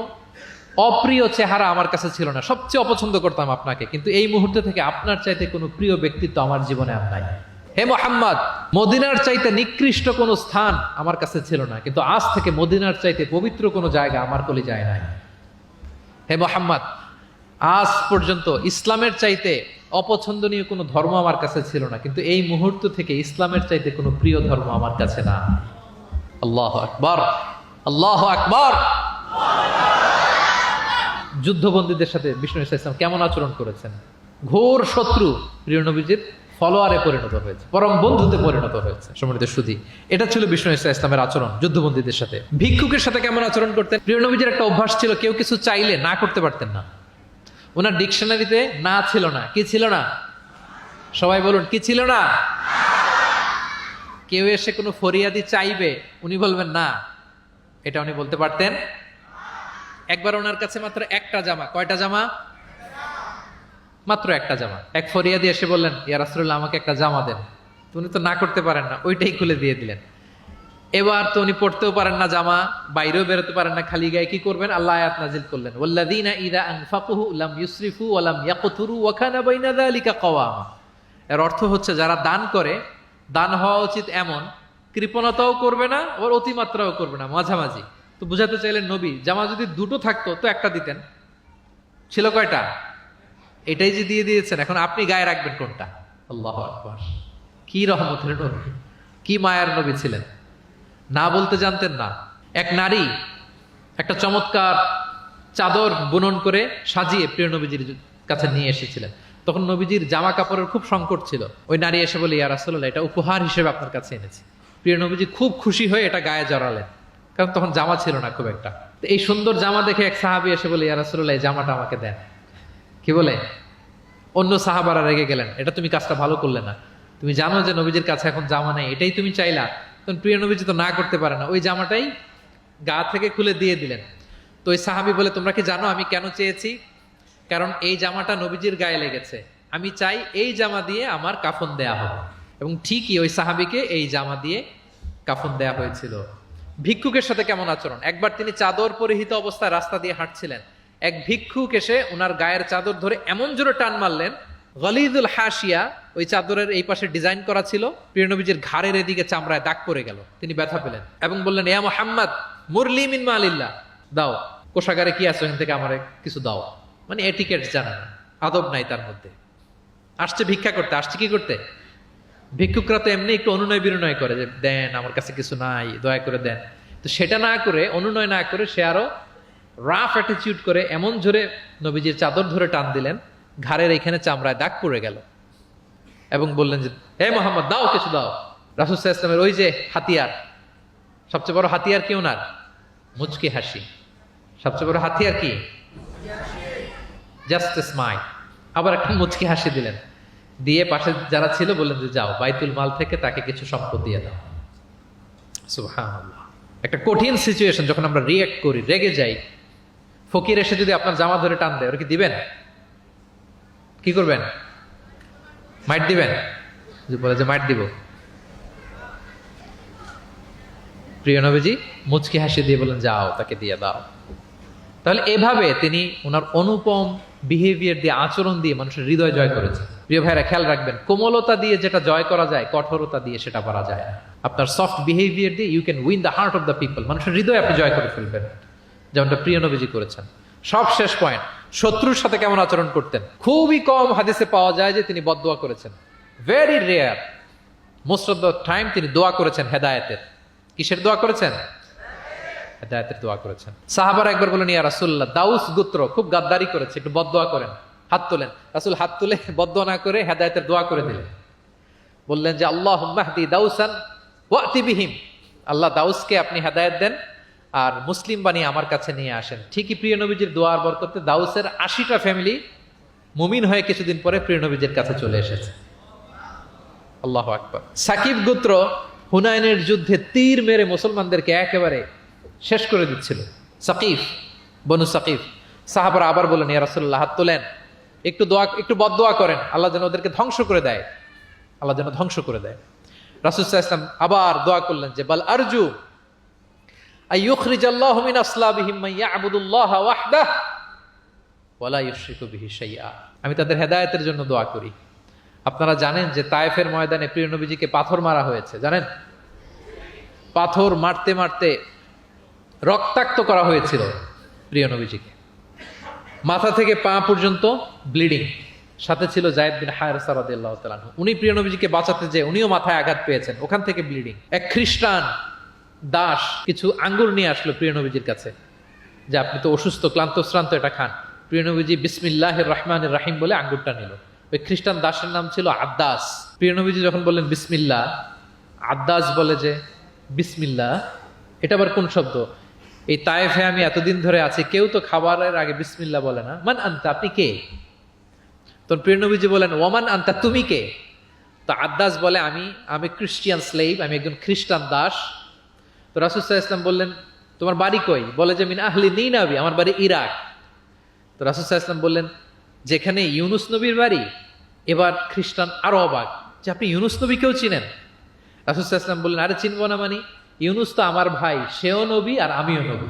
অপ্রিয় চেহারা আমার কাছে ছিল না, সবচেয়ে অপছন্দ করতাম আপনাকে, কিন্তু এই মুহূর্তে থেকে আপনার চাইতে কোনো প্রিয় ব্যক্তিত্ব আমার জীবনে আর নাই। হে মুহাম্মদ মদিনার চাইতে নিকৃষ্ট কোনো স্থান আমার কাছে ছিল না, কিন্তু আজ থেকে মদিনার চাইতে পবিত্র কোনো জায়গা আমার কলিজায় নাই। হে মুহাম্মদ আজ পর্যন্ত ইসলামের চাইতে অপছন্দনীয় কোনো ধর্ম আমার কাছে ছিল না, কিন্তু এই মুহূর্ত থেকে ইসলামের চাইতে কোনো প্রিয় ধর্ম আমার কাছে না। আল্লাহু আকবার, আল্লাহু আকবার। যুদ্ধবন্দীদের সাথে বিষ্ণু ইসলাম কেমন আচরণ করেছেন। ঘোর শত্রু প্রিয় নবীজির ফলোয়ারে পরিণত হয়েছে, পরম বন্ধুতে পরিণত হয়েছে। সম্মানিত সুধী, এটা ছিল বিষ্ণু ইসলামের আচরণ যুদ্ধবন্দীদের সাথে। ভিক্ষুকের সাথে কেমন আচরণ করতেন। প্রিয় নবীজির একটা অভ্যাস ছিল, কেউ কিছু চাইলে না করতে পারতেন না। ওনার ডিকশনারিতে না ছিল না। কি ছিল না? সবাই বলুন কি ছিল না? কেউ এসে কোনো ফরিয়াদি চাইবে, উনি বলবেন না, এটা উনি বলতে পারতেন। একবার ওনার কাছে মাত্র একটা জামা, কয়টা জামা? মাত্র একটা জামা। এক ফরিয়াদি এসে বললেন ইয়া রাসূলুল্লাহ আমাকে একটা জামা দেন। উনি তো না করতে পারেন না, ওইটাই খুলে দিয়ে দিলেন। এবার তো উনি পড়তেও পারেন না জামা, বাইরেও বেরোতে পারেন না, খালি গায়ে কি করবেন? আল্লাহ আয়াত নাজিল করলেন ওয়াল্লাযীনা ইযা আনফাকু লাম ইউসরিফু ওয়া লাম ইয়াকতুরু ওয়া কানা বাইনা যালিকা কাওয়ামা। এর অর্থ হচ্ছে যারা দান করে, দান হওয়া উচিত এমন কৃপণতাও করবে না, আবার অতিমাত্রাও করবে না, মাঝামাঝি। তো বুঝাতে চাইলেন নবী জামা যদি দুটো থাকতো তো একটা দিতেন, ছিল কয়টা? এটাই যে দিয়ে দিয়েছেন, এখন আপনি গায়ে রাখবেন কোনটা? আল্লাহু আকবার! কি রহমতের নবী, কি মায়ার নবী ছিলেন। না বলতে জানতেন না। এক নারী একটা চমৎকার চাদর বুনন করে সাজিয়ে প্রিয় নবীজির কাছে নিয়ে এসেছিলেন। তখন নবীজির জামা কাপড়ের খুব সংকট ছিল। ওই নারী এসে বলে, ইয়া রাসূলুল্লাহ, এটা উপহার হিসেবে আপনার কাছে এনেছি। প্রিয় নবীজি খুব খুশি হয়ে এটা গায়ে জড়ালেন, কারণ তখন জামা ছিল না খুব একটা। তো এই সুন্দর জামা দেখে এক সাহাবী এসে বলে, ইয়া রাসূলুল্লাহ, এই জামাটা আমাকে দেন। কি বলে? অন্য সাহাবারা রেগে গেলেন, এটা তুমি কাজটা ভালো করলে না, তুমি জানো যে নবীজির কাছে এখন জামা নেই, এটাই তুমি চাইলা। তখন প্রিয় নবীজি তো না করতে পারে না, ওই জামাটাই গা থেকে খুলে দিয়ে দিলেন। তো ওই সাহাবী বলে, তোমরা কি জানো আমি কেন চেয়েছি? কারণ এই জামাটা নবীজির গায়ে লেগেছে, আমি চাই এই জামা দিয়ে আমার কাফন দেয়া হবে। এবং ঠিকই ওই সাহাবীকে এই জামা দিয়ে কাফন দেয়া হয়েছিল। ভিক্ষুকের সাথে কেমন আচরণ! একবার তিনি চাদর পরিহিত অবস্থায় রাস্তা দিয়ে হাঁটছিলেন, এক ভিক্ষুক এসে ওনার গায়ের চাদর ধরে এমন জোরে টান মারলেন, গলিদুল হাসিয়া, ওই চাদরের এই পাশে ডিজাইন করা ছিল, প্রিয় নবীজির ঘাড়ের এদিকে চামড়ায় দাগ পড়ে গেল। তিনি ব্যথা পেলেন এবং বললেন, ইয়া মুহাম্মদ মুরলি মিন মালিল্লাহ, দাও, কোষাগারে কি আছে ওখান থেকে আমারে কিছু দাও। মানে এটিকেট জানা না, আদব নাই তার মধ্যে। আসছে ভিক্ষা করতে, আসছে কি করতে? ভিক্ষুকরা তো এমনি একটু অনুনয় বিনয় করে যে দেন, আমার কাছে কিছু নাই, দয়া করে দেন। তো সেটা না করে, অনুনয় না করে, সে আরো রাফ অ্যাটিটিউড করে এমন জোরে নবীজির চাদর ধরে টান দিলেন, ঘাড়ের এখানে চামড়ায় দাগ পড়ে গেল এবং বললেন যে, হে মোহাম্মদ, দাও, কিছু দাও। রাসূল সাল্লাল্লাহু আলাইহি ওয়াসাল্লামের ওই যে হাতিয়ার, সবচেয়ে বড় হাতিয়ার কি ওনার? মুচকি হাসি। সবচেয়ে বড় হাতিয়ার কি? Just a smile. আবার একটা মুচকি হাসি দিলেন, দিয়ে পাশে যারা ছিল বললেন যে, যাও, বাইতুল মাল থেকে তাকে কিছু সম্পদ দিয়ে দাও। সুবহানাল্লাহ! একটা কঠিন সিচুয়েশন যখন আমরা রিঅ্যাক্ট করি, রেগে যাই, ফকির এসে যদি আপনার জামা ধরে টান দেয়, ওরা কি দিবেন? কি করবেন? মাইট দিবেন? বলে যে মাইট দিব। প্রিয় নবীজি মুচকি হাসি দিয়ে বলেন, যাও, তাকে দিয়ে দাও। তাহলে এভাবে তিনি ওনার অনুপম বিহেভিয়ার দিয়ে, আচরণ দিয়ে মানুষের হৃদয় জয় করেছেন। প্রিয় ভাইরা, খেয়াল রাখবেন, কোমলতা দিয়ে যেটা জয় করা যায়, কঠোরতা দিয়ে সেটা করা যায় না। আপনার সফট বিহেভিয়ার দিয়ে you can win the heart of the people, মানুষের হৃদয় আপনি জয় করে ফেলবেন, যেমনটা প্রিয় নবীজি করেছেন। সব শেষ পয়েন্ট, শত্রুর সাথে কেমন আচরণ করতেন। খুবই কম হাদিসে পাওয়া যায় যে তিনি বদদোয়া করেছেন। Very rare. Most of the time তিনি দোয়া করেছেন হেদায়েতের। কিসের দোয়া করেছেন? হেদায়েতের দোয়া করেছেন। সাহাবারা একবার বলেন, ইয়া রাসূলুল্লাহ, দাউস গোত্র খুব গাদ্দারি করেছে, একটু বদদোয়া করেন। হাত তোলেন। রাসূল হাত তুলে বদদোয়া না করে হেদায়েতের দোয়া করে দিলেন। বললেন যে, আল্লাহুম্মা হদি দাউসান ওয়াতি বিহিম, আল্লাহ দাউসকে আপনি হেদায়েত দেন আর মুসলিম বানিয়ে আমার কাছে নিয়ে আসেন। ঠিকই প্রিয় নবীজির দোয়ার বরকতে দাউসের ৮০টা ফ্যামিলি মুমিন হয়ে কিছুদিন পরে প্রিয় নবীজির কাছে চলে এসেছে। আল্লাহু আকবার। সাকিব গোত্র হুনাইনের যুদ্ধে তীর মেরে মুসলমানদেরকে একেবারে শেষ করে দিচ্ছিল। সাকিফ, বনু সাকিফ। সাহাবারা আবার বলেন, ইয়া রাসূলুল্লাহ, হাত তোলেন, একটু দোয়া, একটু বদদোয়া করেন, আল্লাহ যেন ওদেরকে ধ্বংস করে দেয়, আল্লাহ যেন ধ্বংস করে দেয়। রাসূল সাল্লাল্লাহু আলাইহি ওয়াসাল্লাম আবার দোয়া করলেন যে, বাল আরজু আইয়ুখরিজাল্লাহু মিন আসলাবিহিম মান ইয়াবুদুল্লাহ ওয়াহদাহু ওয়া লা ইউশরিকু বিহি শাইআ। আমি তাদের হেদায়েতের জন্য দোয়া করি। আপনারা জানেন যে তায়েফের ময়দানে প্রিয় নবীজিকে পাথর মারা হয়েছে, জানেন? পাথর মারতে মারতে রক্তাক্ত করা হয়েছিল প্রিয় নবীজিকে, মাথা থেকে পা পর্যন্ত ব্লিডিং। সাথে ছিল যায়েদ বিন হারেসা রাদিয়াল্লাহু তাআলা আনহু। উনি প্রিয় নবীজিকে বাঁচাতে যেয়ে উনিও মাথায় আঘাত পেয়েছেন, ওখান থেকে ব্লিডিং। এক খ্রিস্টান দাস কিছু আঙ্গুর নিয়ে আসলো প্রিয় নবীজির কাছে, যে আপনি তো অসুস্থ, ক্লান্ত শ্রান্ত, এটা খান। প্রিয় নবীজি বিসমিল্লাহির রহমানির রহিম বলে আঙ্গুরটা নিল। ওই খ্রিস্টান দাসের নাম ছিল আদ্দাস। প্রিয় নবীজি যখন বললেন বিসমিল্লাহ, আদ্দাস বলে যে বিসমিল্লাহ, এটা আবার কোন শব্দ? এই তায়েফে আমি এতদিন ধরে আছি, কেউ তো খাবারের আগে বিসমিল্লাহ বলে না। মান আনতা, আপনি কে? তো প্রিয় নবীজি বলেন, ওমান আনতা, তুমি কে? তো আদ্দাস বলে, আমি ক্রিশ্চিয়ান স্লেভ, আমি একজন খ্রিস্টান দাস। তো রাসূল সাল্লাল্লাহু আলাইহি ওয়াসাল্লাম বললেন, তোমার বাড়ি কই? বলে যে মিন আহলি নিনাবি, আমার বাড়ি ইরাক। তো রাসূল সাল্লাল্লাহু আলাইহি ওয়াসাল্লাম বললেন, যেখানে ইউনুস নবীর বাড়ি। এবার খ্রিস্টান আরো অবাক যে আপনি ইউনুস নবীকেও চিনেন? রাসূল সাল্লাল্লাহু আলাইহি ওয়াসাল্লাম বললেন, আরে চিনবো না মানে, ইউনুস তো আমার ভাই, সেও নবী আর আমিও নবী।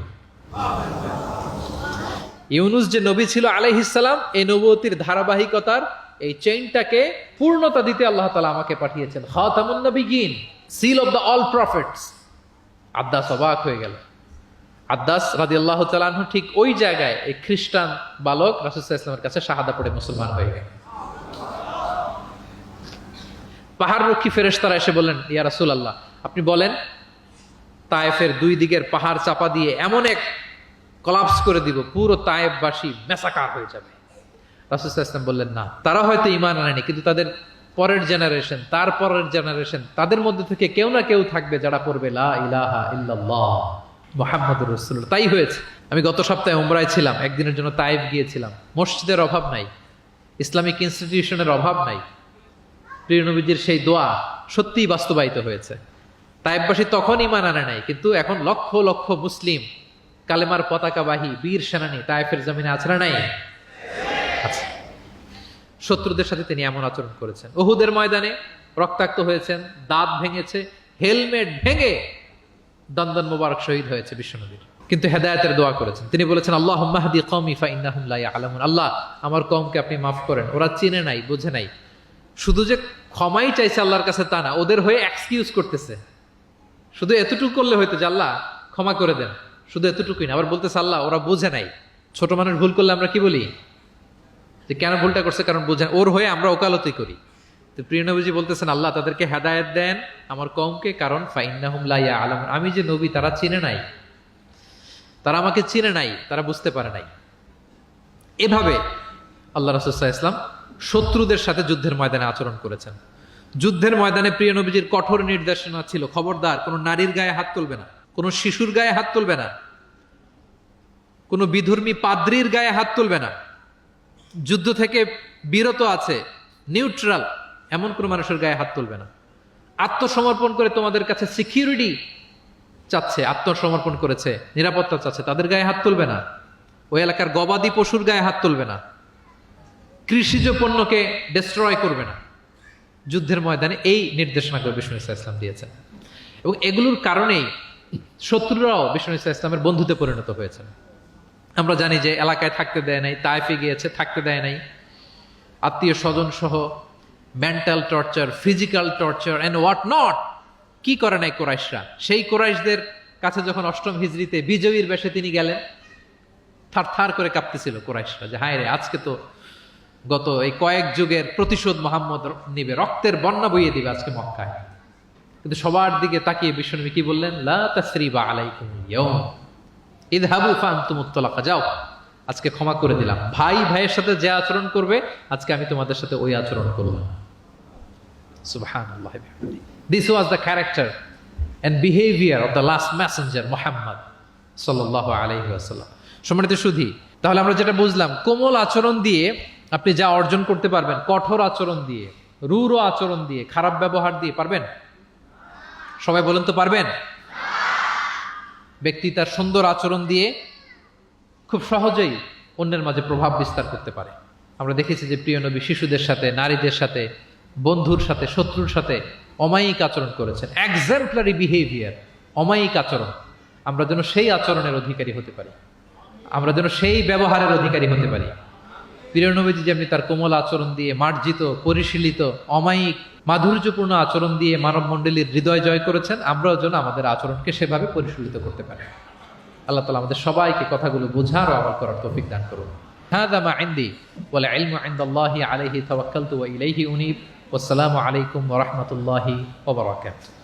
ইউনুস যে নবী ছিল আলাইহিস সালাম, এই নবুয়তির ধারাবাহিকতার এই চেইনটাকে পূর্ণতা দিতে আল্লাহ তাআলা আমাকে পাঠিয়েছেন। খাতামুন নবিয়্যিন, seal of the all prophets. আদ্দাস অবাক হয়ে গেল। আদ্দাস রাদিয়াল্লাহু তাআলা আনহু ঠিক ওই জায়গায় এই খ্রিস্টান বালক রাসূল সাল্লাল্লাহু আলাইহি ওয়াসাল্লামের কাছে শাহাদা পড়ে মুসলমান হয়ে গেল। পাহাড় রক্ষী ফেরেশতারা এসে বললেন, ইয়া রাসূলুল্লাহ, আপনি বলেন তায়েফের দুই দিকের পাহাড় চাপা দিয়ে এমন এক কলাপস করে দিব, পুরো তায়েফবাসী মেসাকার হয়ে যাবে। রাসূল সাল্লাল্লাহু আলাইহি ওয়াসাল্লাম বললেন, না, তারা হয়তো ঈমান আনেনি, কিন্তু তাদের পরের জেনারেশন, তার পরের জেনারেশন, তাদের মধ্যে থেকে কেউ না কেউ থাকবে যারা পড়বে লা ইলাহা ইল্লাল্লাহ মুহাম্মাদুর রাসূলুল্লাহ। তাই হয়েছে। আমি গত সপ্তাহে উমরায় ছিলাম, একদিনের জন্য তায়েফ গিয়েছিলাম। মসজিদের অভাব নাই, ইসলামিক ইনস্টিটিউশনের অভাব নাই। প্রিয় নবীজির সেই দোয়া সত্যিই বাস্তবায়িত হয়েছে। তায়েফবাসী তখন ঈমান আনে নাই, কিন্তু এখন লক্ষ লক্ষ মুসলিম কালেমার পতাকাবাহী বীর সেনানী তায়েফের জমিনে আছে না নাই? আছে। শত্রুদের সাথে তিনি এমন আচরণ করেছেন। উহুদের ময়দানে রক্তাক্ত হয়েছেন, দাঁত ভেঙেছে, হেলমেট ভেঙে দন্দন মোবারক শহীদ হয়েছে বিশ্বনবীর। কিন্তু হেদায়েতের দোয়া করেছেন। তিনি বলেছেন, আল্লাহুম্মা হদি কওমি ফাইন্নাহুম লা ইয়ালামুন। আল্লাহ, আমার কওমকে আপনি মাফ করেন, ওরা চিনে নাই, বুঝে নাই। শুধু যে ক্ষমাই চাইছে আল্লাহর কাছে তা না, ওদের হয়ে এক্সকিউজ করতেছে। শুধু এতটুকু করলে হয়তো যে আল্লাহ ক্ষমা করে দেন, শুধু এতটুকুই না, আবার বলতেছে আল্লাহ ওরা বুঝে নাই। ছোট মানুষ ভুল করলে আমরা কি বলি? যে কেন ভুলটা করছে, কারণ বুঝে, ওর হয়ে আমরা ওকালতি করি। তো প্রিয় নবীজি বলতেছেন, আল্লাহ তাদেরকে হেদায়েত দেন আমার কওমকে, কারণ ফাইন্নাহুম লা ইয়ালামুন, আমি যে নবী তারা চিনে নাই, তারা আমাকে চিনে নাই, তারা বুঝতে পারে নাই। এভাবে আল্লাহ রাসূল সাল্লাল্লাহু আলাইহি ওয়াসাল্লাম শত্রুদের সাথে যুদ্ধের ময়দানে আচরণ করেছেন। যুদ্ধের ময়দানে প্রিয় নবীজির কঠোর নির্দেশনা ছিল, খবরদার কোনো নারীর গায়ে হাত তুলবে না, কোনো শিশুর গায়ে হাত তুলবে না, কোনো বিধর্মী পাদ্রীর গায়ে হাত তুলবে না। যুদ্ধ থেকে বিরত আছে, নিউট্রাল, এমন কোনো মানুষের গায়ে হাত তুলবে না। আত্মসমর্পণ করে তোমাদের কাছে সিকিউরিটি চাচ্ছে, আত্মসমর্পণ করেছে, নিরাপত্তা চাচ্ছে, তাদের গায়ে হাত তুলবে না। ওই এলাকার গবাদি পশুর গায়ে হাত তুলবে না, কৃষিজ পণ্যকে ডিস্ট্রয় করবে না। যুদ্ধের ময়দানে এই নির্দেশনাগুলো বিষ্ণু ইসা ইসলাম দিয়েছেন, এবং এগুলোর কারণেই শত্রুরাও বিষ্ণু ইসা ইসলামের বন্ধুতে পরিণত হয়েছেন। আমরা জানি যে এলাকায় থাকতে দেয় নাই, তায়েফে গিয়েছে, থাকতে দেয় নাই, আত্মীয় স্বজন সহ mental torture, physical torture and what not কি করে নাই কুরাইশরা। সেই কুরাইশদের কাছে যখন অষ্টম হিজরিতে বিজয়ীর বেশে তিনি গেলেন, থার থার করে কাঁপতেছিল কুরাইশরা যে হায় রে, আজকে তো গত এই কয়েক যুগের প্রতিশোধ মোহাম্মদ নিবে, রক্তের বন্যা বইয়ে দিবে আজকে মক্কায়। কিন্তু সবার দিকে তাকিয়ে বিশ্বনবী কি বললেন? লা তাসরিবা আলাইকুমুল ইয়াউম ইযহাবু ফাআনতুমুত তালাকা, যাও, আজকে ক্ষমা করে দিলাম। ভাই ভাইয়ের সাথে যে আচরণ করবে, আজকে আমি তোমাদের সাথে ওই আচরণ করব। সুবহানাল্লাহ। This was the character and behavior of the last messenger Muhammad sallallahu alayhi wasallam. সম্মানিত সুধী, তাহলে আমরা যেটা বুঝলাম, কোমল আচরণ দিয়ে আপনি যা অর্জন করতে পারবেন, কঠোর আচরণ দিয়ে, রূঢ় আচরণ দিয়ে, খারাপ ব্যবহার দিয়ে পারবেন? সবাই বলেন তো পারবেন? ব্যক্তি তার সুন্দর আচরণ দিয়ে খুব সহজেই অন্যের মাঝে প্রভাব বিস্তার করতে পারে। আমরা দেখেছি যে প্রিয় নবী শিশুদের সাথে, নারীদের সাথে, বন্ধুর সাথে, শত্রুর সাথে অমায়িক আচরণ করেছেন। এক্সাম্পলারি বিহেভিয়ার, অমায়িক আচরণ। আমরা যেন সেই আচরণের অধিকারী হতে পারি, আমরা যেন সেই ব্যবহারের অধিকারী হতে পারি। প্রিয় নবীজি যেমনি তার কোমল আচরণ দিয়ে, মার্জিত, পরিশীলিত, অমায়িক, মাধুর্যপূর্ণ আচরণ দিয়ে মানব মণ্ডলীর হৃদয় জয় করেছেন, আমরাও যেন আমাদের আচরণকে সেভাবে পরিশীলিত করতে পারি। আল্লাহ তাআলা আমাদের সবাইকে কথাগুলো বোঝার ও আমল করার তৌফিক দান করুন। হাযা মা ইনদি ওয়াল ইলমু ইনদাল্লাহি আলাইহি তাওয়াক্কালতু ওয়া ইলাইহি উনীব। ওয়াসসালামু আলাইকুম ওয়া রাহমাতুল্লাহি ওয়া বারাকাতুহু।